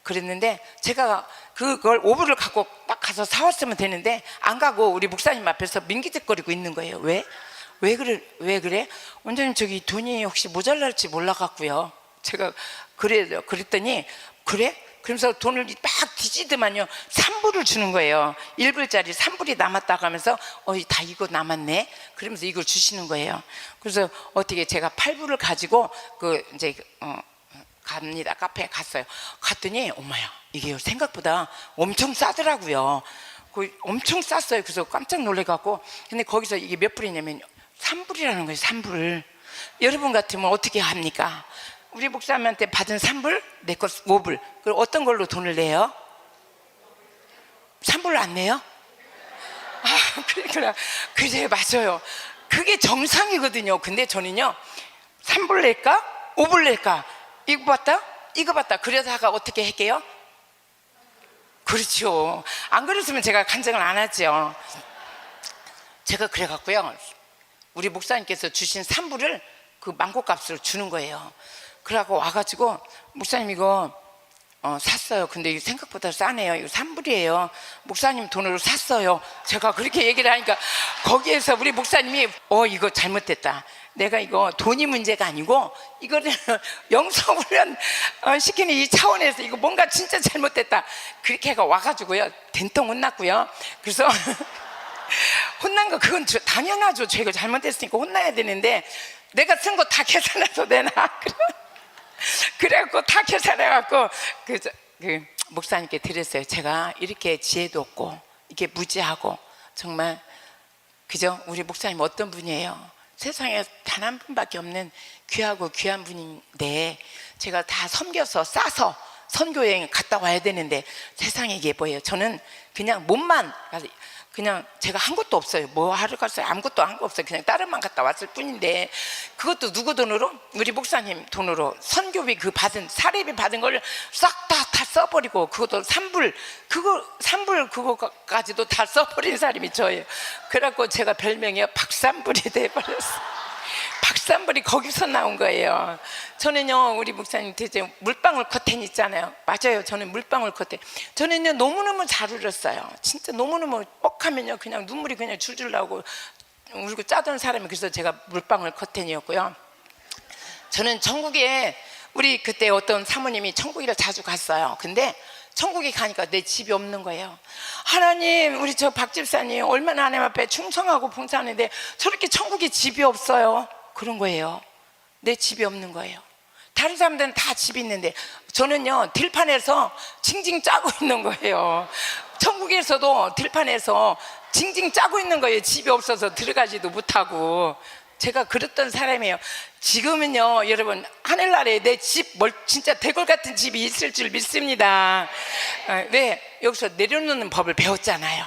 그랬는데 제가 그걸 오브를 갖고 딱 가서 사왔으면 되는데 안 가고 우리 목사님 앞에서 민기적거리고 있는 거예요. 왜 그래? 원장님 저기 돈이 혹시 모자랄지 몰라갖고요. 제가 그랬더니 그래? 그러면서 돈을 막 뒤지더만요. 3불을 주는 거예요. 1불짜리 3불이 남았다고 하면서 다 이거 남았네. 그러면서 이걸 주시는 거예요. 그래서 어떻게 제가 8불을 가지고 이제 갑니다. 카페에 갔어요. 갔더니 엄마야 이게 생각보다 엄청 싸더라고요. 엄청 쌌어요. 그래서 깜짝 놀래갖고 근데 거기서 이게 몇 불이냐면 3불이라는 거예요. 3불. 여러분 같으면 어떻게 합니까? 우리 목사님한테 받은 3불, 내 거 5불. 그럼 어떤 걸로 돈을 내요? 3불을 안 내요? 그러니까 그래 맞아요. 그게 정상이거든요. 근데 저는요 3불 낼까? 5불 낼까? 이거 봤다 그러다가 어떻게 할게요? 그렇죠. 안 그랬으면 제가 간증을 안 하죠. 제가 그래갖고요 우리 목사님께서 주신 3불을 그 망고값으로 주는 거예요. 그러고 와가지고 목사님 이거 샀어요. 근데 이게 생각보다 싸네요. 이거 3불이에요. 목사님 돈으로 샀어요. 제가 그렇게 얘기를 하니까 거기에서 우리 목사님이 이거 잘못됐다. 내가 이거 돈이 문제가 아니고 이거를 영성훈련 시키는 이 차원에서 이거 뭔가 진짜 잘못됐다. 그렇게 해가 와가지고요 된통 혼났고요. 그래서 혼난 거 그건 당연하죠. 제가 잘못했으니까 혼나야 되는데 내가 쓴 거 다 계산해서 내놔. 그래갖고 다 계산해갖고 그 목사님께 드렸어요. 제가 이렇게 지혜도 없고 이게 무지하고 정말 그죠? 우리 목사님 어떤 분이에요? 세상에 단 한 분밖에 없는 귀하고 귀한 분인데 제가 다 섬겨서 싸서 선교여행 갔다 와야 되는데 세상에 이게 뭐예요? 저는 그냥 몸만 그냥 제가 한 것도 없어요. 뭐 하러 갔어요? 아무것도 한 거 없어요. 그냥 다른만 갔다 왔을 뿐인데 그것도 누구 돈으로? 우리 목사님 돈으로 선교비 사례비 받은 걸 싹 다 써버리고 그것도 3불 그거까지도 다 써버린 사람이 저예요. 그래갖고 제가 별명이 박삼불이 돼버렸어요. 박삼불이 거기서 나온 거예요. 저는요 우리 목사님 대체 물방울 커튼 있잖아요. 맞아요. 저는 물방울 커튼. 저는요 너무너무 잘 울었어요. 진짜 너무너무 뻑하면요 그냥 눈물이 그냥 줄줄 나오고 울고 짜던 사람이 그래서 제가 물방울 커튼이었고요. 저는 천국에 우리 그때 어떤 사모님이 천국에 자주 갔어요. 근데 천국에 가니까 내 집이 없는 거예요. 하나님 우리 저 박 집사님 얼마나 하나님 앞에 충성하고 봉사하는데 저렇게 천국에 집이 없어요. 그런 거예요. 내 집이 없는 거예요. 다른 사람들은 다 집이 있는데 저는요 들판에서 징징 짜고 있는 거예요. 천국에서도 들판에서 징징 짜고 있는 거예요. 집이 없어서 들어가지도 못하고. 제가 그랬던 사람이에요. 지금은요 여러분 하늘나라에 내 집 진짜 대궐 같은 집이 있을 줄 믿습니다. 왜? 여기서 내려놓는 법을 배웠잖아요.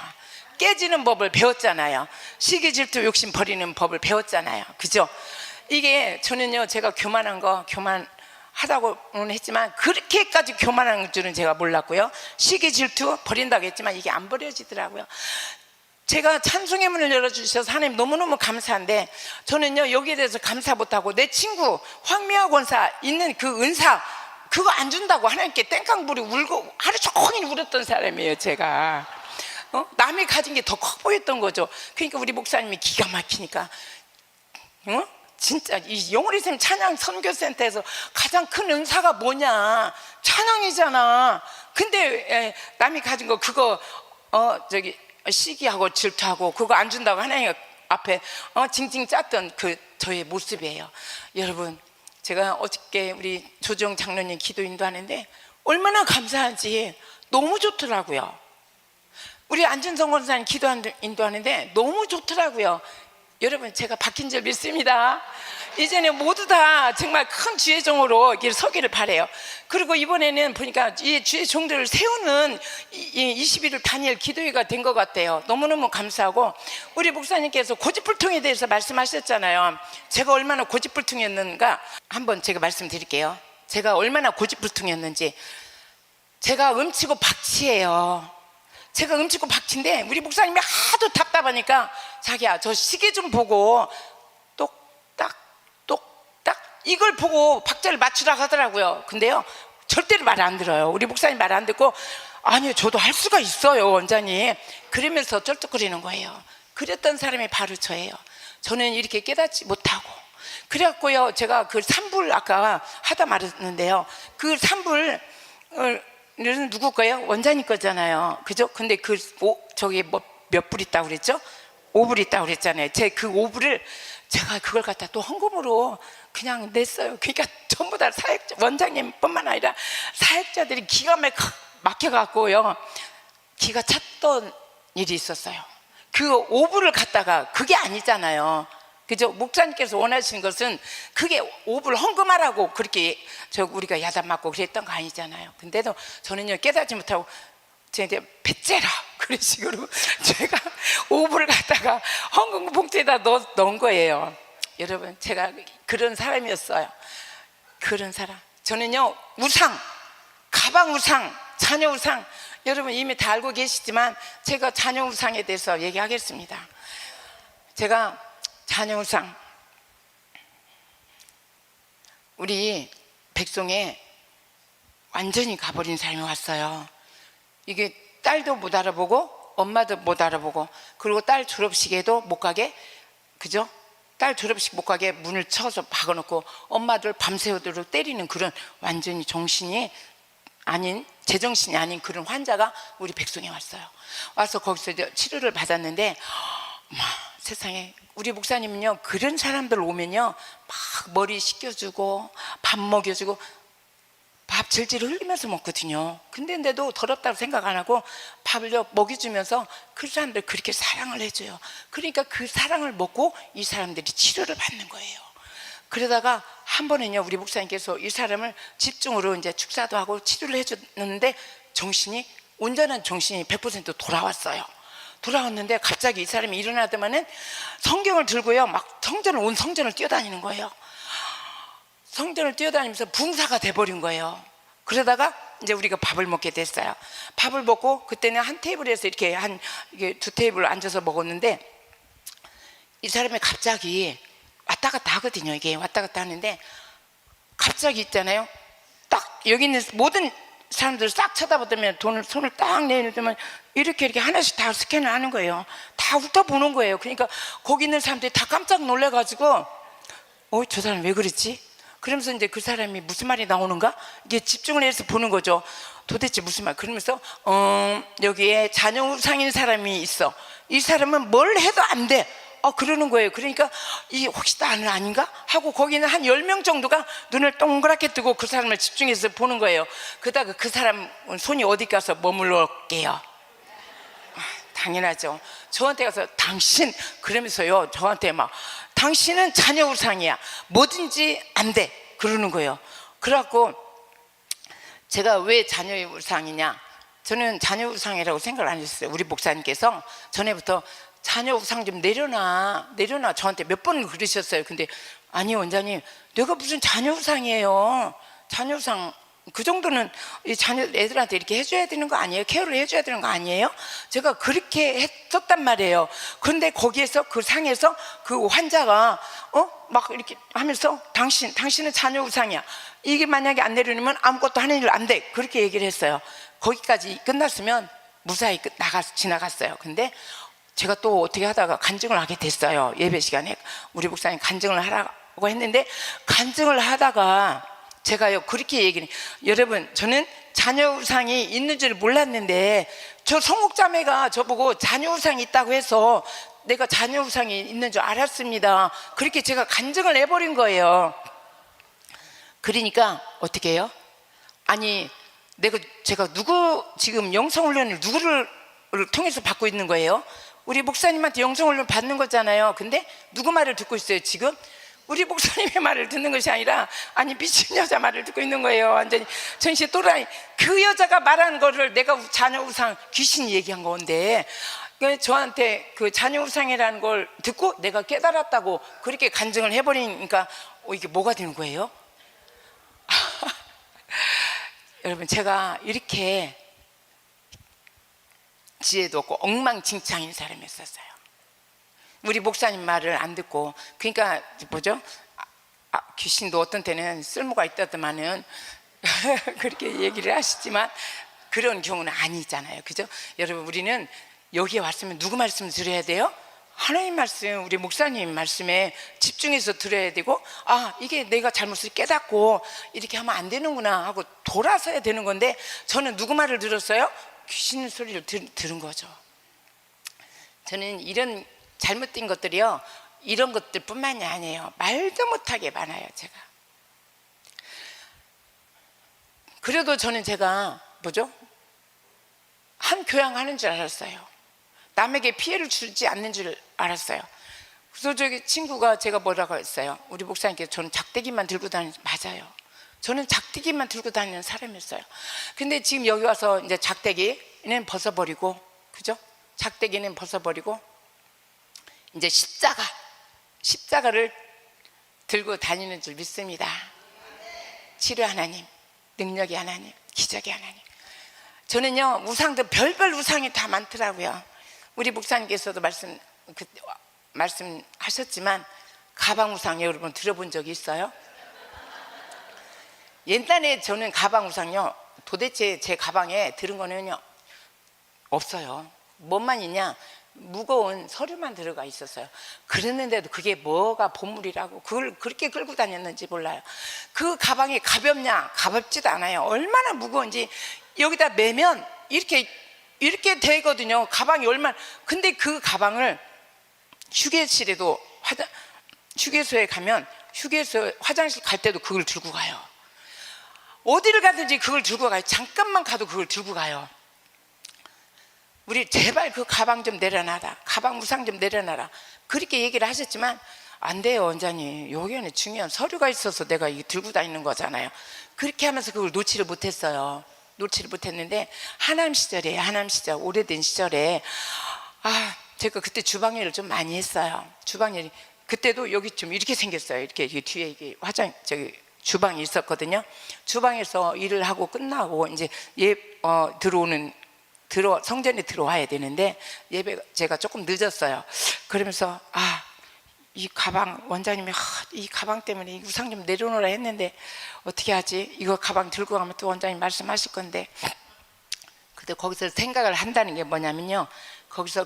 깨지는 법을 배웠잖아요. 시기 질투 욕심 버리는 법을 배웠잖아요. 그죠? 이게 저는요 제가 교만하다고는 했지만 그렇게까지 교만한 줄은 제가 몰랐고요. 시기 질투 버린다고 했지만 이게 안 버려지더라고요. 제가 찬송의 문을 열어주셔서 하나님 너무너무 감사한데 저는요 여기에 대해서 감사 못하고 내 친구 황미화 권사 있는 그 은사 그거 안 준다고 하나님께 땡깡부리 울고 하루 종일 울었던 사람이에요. 제가 남이 가진 게 더 커 보였던 거죠. 그러니까 우리 목사님이 기가 막히니까 진짜 이 영월의 샘 찬양 선교센터에서 가장 큰 은사가 뭐냐? 찬양이잖아. 근데 남이 가진 거 그거 시기하고 질투하고 그거 안 준다고 하나님 앞에 징징 짰던 그 저의 모습이에요. 여러분 제가 어저께 우리 조정 장로님 기도 인도하는데 얼마나 감사한지 너무 좋더라고요. 우리 안준성 권사님 기도 인도하는데 너무 좋더라고요. 여러분 제가 바뀐 줄 믿습니다. 이제는 모두 다 정말 큰 주의 종으로 서기를 바래요. 그리고 이번에는 보니까 이 주의 종들을 세우는 21일 단일 기도회가 된 것 같아요. 너무너무 감사하고 우리 목사님께서 고집불통에 대해서 말씀하셨잖아요. 제가 얼마나 고집불통이었는가 한번 제가 말씀드릴게요. 제가 얼마나 고집불통이었는지. 제가 음치고 박치예요. 제가 음치고 박치인데 우리 목사님이 하도 답답하니까 자기야 저 시계 좀 보고 똑딱 똑딱 이걸 보고 박자를 맞추라고 하더라고요. 근데요, 절대로 말 안 들어요. 우리 목사님 말 안 듣고, 아니요, 저도 할 수가 있어요, 원장님. 그러면서 쩔뚝거리는 거예요. 그랬던 사람이 바로 저예요. 저는 이렇게 깨닫지 못하고. 그래갖고요, 제가 그 산불 아까 하다 말았는데요, 그 산불 누구 거예요? 원장님 거잖아요, 그죠? 근데 저기 뭐 몇 불 있다고 그랬죠? 5불 있다고 그랬잖아요. 제 그 5불을 제가 그걸 갖다 또 헌금으로 그냥 냈어요. 그러니까 전부 다 사역자, 원장님뿐만 아니라 사역자들이 기가 막혀갖고요, 기가 찼던 일이 있었어요. 그 5불을 갖다가, 그게 아니잖아요, 그죠? 목사님께서 원하시는 것은 그게 5불 헌금하라고 그렇게 우리가 야단 맞고 그랬던 거 아니잖아요. 근데도 저는요, 깨닫지 못하고 저한테 배째라 그런 식으로 제가 5불을 갖다가 헌금 봉투에다 넣은 거예요. 여러분, 제가 그런 사람이었어요. 그런 사람. 저는요, 우상, 가방 우상, 자녀 우상, 여러분 이미 다 알고 계시지만 제가 자녀 우상에 대해서 얘기하겠습니다. 제가 자녀 우상, 우리 백송에 완전히 가버린 사람이 왔어요. 이게 딸도 못 알아보고 엄마도 못 알아보고, 그리고 딸 졸업식에도 못 가게, 그죠? 딸 졸업식 못 가게 문을 쳐서 박아놓고 엄마들 밤새도록 때리는 그런 완전히 정신이 아닌, 제정신이 아닌 그런 환자가 우리 백송에 왔어요. 와서 거기서 이제 치료를 받았는데, 세상에, 우리 목사님은요, 그런 사람들 오면요, 막 머리 씻겨주고 밥 먹여주고, 밥 질질 흘리면서 먹거든요. 근데도 더럽다고 생각 안 하고 밥을 먹여주면서 그 사람들 그렇게 사랑을 해줘요. 그러니까 그 사랑을 먹고 이 사람들이 치료를 받는 거예요. 그러다가 한 번은요, 우리 목사님께서 이 사람을 집중으로 이제 축사도 하고 치료를 해줬는데, 정신이, 온전한 정신이 100% 돌아왔어요. 돌아왔는데 갑자기 이 사람이 일어나더만은 성경을 들고요, 막 온 성전을 뛰어다니는 거예요. 성전을 뛰어다니면서 붕사가 돼버린 거예요. 그러다가 이제 우리가 밥을 먹게 됐어요. 밥을 먹고, 그때는 한 테이블에서 이게 두 테이블 앉아서 먹었는데, 이 사람이 갑자기 왔다 갔다 하거든요. 이게 왔다 갔다 하는데, 갑자기 있잖아요, 딱 여기 있는 모든 사람들 싹 쳐다보더면 손을 딱 내밀더면 이렇게 하나씩 다 스캔을 하는 거예요. 다 훑어보는 거예요. 그러니까 거기 있는 사람들이 다 깜짝 놀래가지고, 저 사람 왜 그랬지? 그러면서 이제 그 사람이 무슨 말이 나오는가? 이게 집중을 해서 보는 거죠. 도대체 무슨 말? 그러면서 여기에 자녀 우상인 사람이 있어. 이 사람은 뭘 해도 안 돼. 그러는 거예요. 그러니까 이 혹시 나는 아닌가? 하고 거기는 한 10명 정도가 눈을 동그랗게 뜨고 그 사람을 집중해서 보는 거예요. 그러다가 그 사람 손이 어디 가서 머물러게요? 당연하죠. 저한테 가서 당신, 그러면서요, 저한테 막, 당신은 자녀 우상이야, 뭐든지 안 돼, 그러는 거예요. 그래갖고 제가 왜 자녀 우상이냐, 저는 자녀 우상이라고 생각을 안 했어요. 우리 목사님께서 전에부터 자녀 우상 좀 내려놔 저한테 몇 번을 그러셨어요. 근데 아니 원장님, 내가 무슨 자녀 우상이에요. 자녀 우상 그 정도는 이 자녀 애들한테 이렇게 해줘야 되는 거 아니에요? 케어를 해줘야 되는 거 아니에요? 제가 그렇게 했었단 말이에요. 그런데 거기에서 그 상에서 그 환자가 막 이렇게 하면서 당신은 자녀 우상이야, 이게 만약에 안 내려놓으면 아무것도 하는 일 안 돼, 그렇게 얘기를 했어요. 거기까지 끝났으면 무사히 지나갔어요. 근데 제가 또 어떻게 하다가 간증을 하게 됐어요. 예배 시간에 우리 목사님 간증을 하라고 했는데, 간증을 하다가 제가요 그렇게 얘기를, 여러분 저는 자녀 우상이 있는 줄 몰랐는데, 저 성목자매가 저보고 자녀 우상이 있다고 해서 내가 자녀 우상이 있는 줄 알았습니다. 그렇게 제가 간증을 해버린 거예요. 그러니까 어떻게 해요? 아니 제가 지금 영성훈련을 누구를 통해서 받고 있는 거예요? 우리 목사님한테 영성훈련 받는 거잖아요. 근데 누구 말을 듣고 있어요 지금? 우리 목사님의 말을 듣는 것이 아니라, 아니 미친 여자 말을 듣고 있는 거예요. 완전히 정신 또라이. 그 여자가 말한 거를 내가 자녀 우상, 귀신이 얘기한 건데, 저한테 그 자녀 우상이라는 걸 듣고 내가 깨달았다고 그렇게 간증을 해버리니까 이게 뭐가 되는 거예요? 여러분, 제가 이렇게 지혜도 없고 엉망진창인 사람이었어요. 우리 목사님 말을 안 듣고, 그러니까 뭐죠? 귀신도 어떤 때는 쓸모가 있다더만은 그렇게 얘기를 하시지만 그런 경우는 아니잖아요. 그죠? 여러분, 우리는 여기에 왔으면 누구 말씀 들어야 돼요? 하나님 말씀, 우리 목사님 말씀에 집중해서 들어야 되고, 이게 내가 잘못을 깨닫고 이렇게 하면 안 되는구나 하고 돌아서야 되는 건데, 저는 누구 말을 들었어요? 귀신 소리를 들은 거죠. 저는 이런 잘못된 것들이요, 이런 것들 뿐만이 아니에요. 말도 못하게 많아요, 제가. 그래도 저는 제가 한 교양하는 줄 알았어요. 남에게 피해를 주지 않는 줄 알았어요. 그래서 저기 친구가 제가 뭐라고 했어요. 우리 목사님께서 저는 작대기만 들고 다니는, 맞아요. 저는 작대기만 들고 다니는 사람이었어요. 근데 지금 여기 와서 이제 작대기는 벗어버리고, 그죠? 작대기는 벗어버리고 이제 십자가를 들고 다니는 줄 믿습니다. 치료 하나님, 능력의 하나님, 기적의 하나님. 저는요, 우상도 별별 우상이 다 많더라고요. 우리 목사님께서도 말씀하셨지만 가방 우상 여러분 들어본 적이 있어요? 옛날에 저는 가방 우상요, 도대체 제 가방에 들은 거는요 없어요. 뭐만 있냐, 무거운 서류만 들어가 있었어요. 그랬는데도 그게 뭐가 보물이라고 그걸 그렇게 끌고 다녔는지 몰라요. 그 가방이 가볍냐? 가볍지도 않아요. 얼마나 무거운지 여기다 매면 이렇게 되거든요. 가방이 얼마나. 근데 그 가방을 휴게실에도 휴게소에 가면 휴게소 화장실 갈 때도 그걸 들고 가요. 어디를 가든지 그걸 들고 가요. 잠깐만 가도 그걸 들고 가요. 우리 제발 그 가방 좀 내려놔라, 가방 무상 좀 내려놔라, 그렇게 얘기를 하셨지만 안 돼요, 원장님. 여기에는 중요한 서류가 있어서 내가 이게 들고 다니는 거잖아요. 그렇게 하면서 그걸 놓지를 못했어요. 놓지를 못했는데 하남 시절에, 오래된 시절에 제가 그때 주방일을 좀 많이 했어요. 주방일 그때도 여기 좀 이렇게 생겼어요. 이렇게 뒤에 이게 주방이 있었거든요. 주방에서 일을 하고 끝나고 이제 성전에 들어와야 되는데 예배 제가 조금 늦었어요. 그러면서 이 가방, 원장님이 이 가방 때문에 이 우상 좀 내려놓으라 했는데 어떻게 하지? 이거 가방 들고 가면 또 원장님 말씀하실 건데. 근데 거기서 생각을 한다는 게 뭐냐면요, 거기서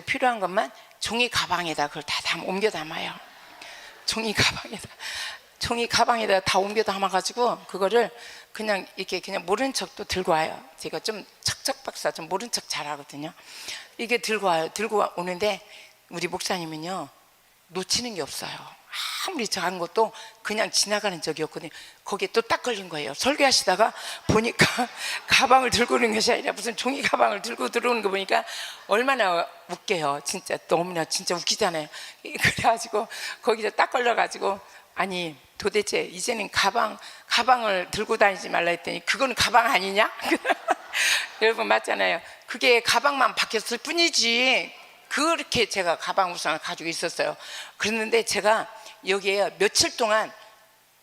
필요한 것만 종이 가방에다 그걸 다 옮겨 담아요. 종이 가방에다 다 옮겨 담아가지고 그거를 그냥 이렇게 그냥 모른 척도 들고 와요. 제가 좀 척척박사 좀 모른 척 잘하거든요. 이게 들고 와요. 들고 오는데 우리 목사님은요, 놓치는 게 없어요. 아무리 작은 것도 그냥 지나가는 적이 없거든요. 거기에 또 딱 걸린 거예요. 설교하시다가 보니까 가방을 들고 오는 것이 아니라 무슨 종이 가방을 들고 들어오는 거 보니까 얼마나 웃겨요. 진짜 너무나 진짜 웃기잖아요. 그래가지고 거기서 딱 걸려가지고, 아니 도대체 이제는 가방을 들고 다니지 말라 했더니 그거는 가방 아니냐? 여러분 맞잖아요. 그게 가방만 바뀌었을 뿐이지 그렇게 제가 가방 우상을 가지고 있었어요. 그랬는데 제가 여기에 며칠 동안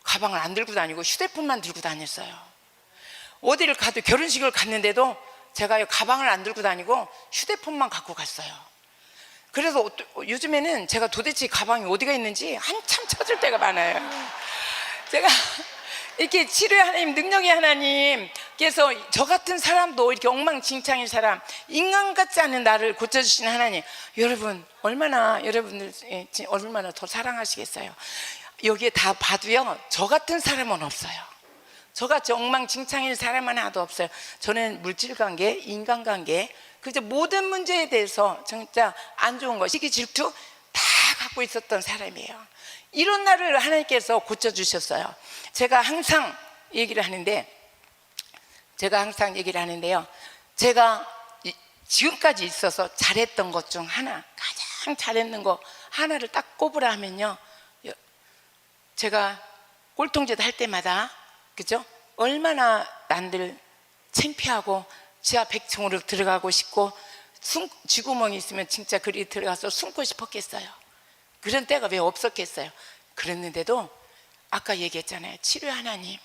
가방을 안 들고 다니고 휴대폰만 들고 다녔어요. 어디를 가도, 결혼식을 갔는데도 제가 가방을 안 들고 다니고 휴대폰만 갖고 갔어요. 그래서 요즘에는 제가 도대체 가방이 어디가 있는지 한참 찾을 때가 많아요. 제가 이렇게 치료의 하나님, 능력의 하나님께서 저 같은 사람도 이렇게 엉망진창인 사람, 인간 같지 않은 나를 고쳐주시는 하나님, 여러분들 얼마나 더 사랑하시겠어요. 여기에 다 봐도요, 저 같은 사람은 없어요. 저같이 엉망진창인 사람은 하나도 없어요. 저는 물질관계, 인간관계, 그저 모든 문제에 대해서 진짜 안 좋은 거, 시기, 질투 다 갖고 있었던 사람이에요. 이런 나를 하나님께서 고쳐주셨어요. 제가 항상 얘기를 하는데요, 제가 지금까지 있어서 잘했던 것 중 하나, 가장 잘했는 거 하나를 딱 꼽으라 하면요, 제가 꼴통짓 할 때마다, 그죠? 얼마나 남들 창피하고 지하 백층으로 들어가고 싶고 쥐구멍이 있으면 진짜 그리 들어가서 숨고 싶었겠어요. 그런 때가 왜 없었겠어요. 그랬는데도 아까 얘기했잖아요. 치료의 하나님,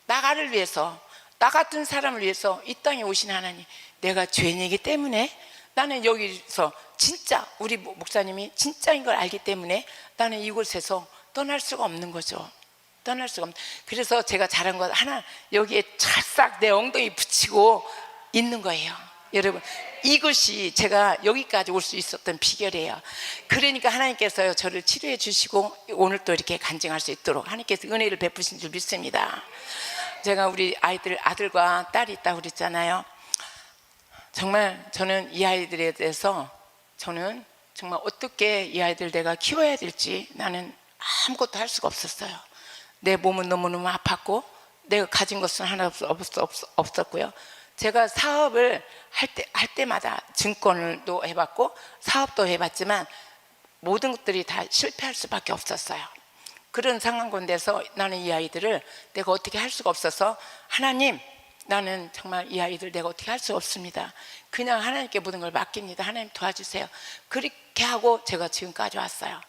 나를 위해서, 나 같은 사람을 위해서 이 땅에 오신 하나님, 내가 죄인이기 때문에 나는 여기서 진짜 우리 목사님이 진짜인 걸 알기 때문에 나는 이곳에서 떠날 수가 없는 거죠. 떠날 수가 없는. 그래서 제가 잘한 것 하나, 여기에 찰싹 내 엉덩이 붙이고 있는 거예요. 여러분, 이것이 제가 여기까지 올 수 있었던 비결이에요. 그러니까 하나님께서 저를 치료해 주시고 오늘 또 이렇게 간증할 수 있도록 하나님께서 은혜를 베푸신 줄 믿습니다. 제가 우리 아들과 딸이 있다고 그랬잖아요. 정말 저는 이 아이들에 대해서 저는 정말 어떻게 이 아이들 내가 키워야 될지 나는 아무것도 할 수가 없었어요. 내 몸은 너무너무 아팠고 내가 가진 것은 하나 없었고요. 제가 사업을 할 때마다 증권도 해봤고 사업도 해봤지만 모든 것들이 다 실패할 수밖에 없었어요. 그런 상황 가운데서 나는 이 아이들을 내가 어떻게 할 수가 없어서 하나님, 나는 정말 이 아이들 내가 어떻게 할 수 없습니다. 그냥 하나님께 모든 걸 맡깁니다. 하나님 도와주세요. 그렇게 하고 제가 지금까지 왔어요.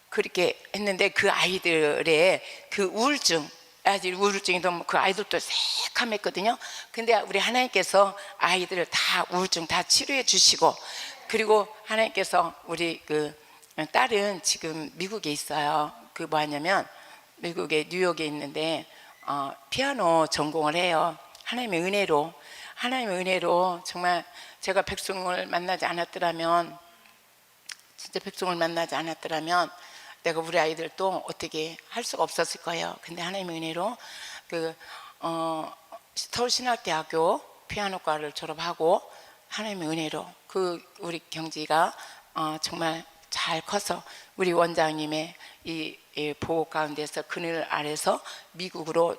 그렇게 했는데 그 아이들의 그 우울증이 너무, 그 아이들도 새카맸거든요. 근데 우리 하나님께서 아이들을 다 우울증 다 치료해 주시고, 그리고 하나님께서 우리 그 딸은 지금 미국에 있어요. 그 뭐 하냐면 미국의 뉴욕에 있는데 피아노 전공을 해요. 하나님의 은혜로 정말 제가 백성을 만나지 않았더라면, 진짜 백성을 만나지 않았더라면 내가 우리 아이들도 어떻게 할 수가 없었을 거예요. 근데 하나님의 은혜로 서울신학대학교 피아노과를 졸업하고 하나님의 은혜로 우리 경지가 정말 잘 커서 우리 원장님의 이 보호 가운데서 그늘 아래서 미국으로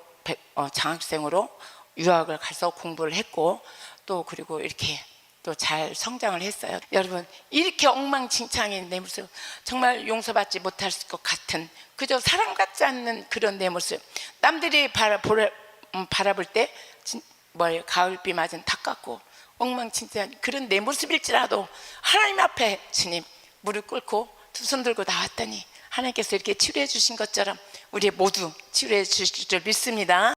장학생으로 유학을 가서 공부를 했고, 또 그리고 이렇게 또 잘 성장을 했어요. 여러분, 이렇게 엉망진창인 내 모습, 정말 용서받지 못할 것 같은, 그저 사랑받지 않는 그런 내 모습, 남들이 바라볼 때 가을비 맞은 닭 같고 엉망진창한 그런 내 모습일지라도 하나님 앞에 주님 무릎 꿇고 두 손 들고 나왔더니 하나님께서 이렇게 치료해 주신 것처럼 우리 모두 치료해 주실 줄 믿습니다.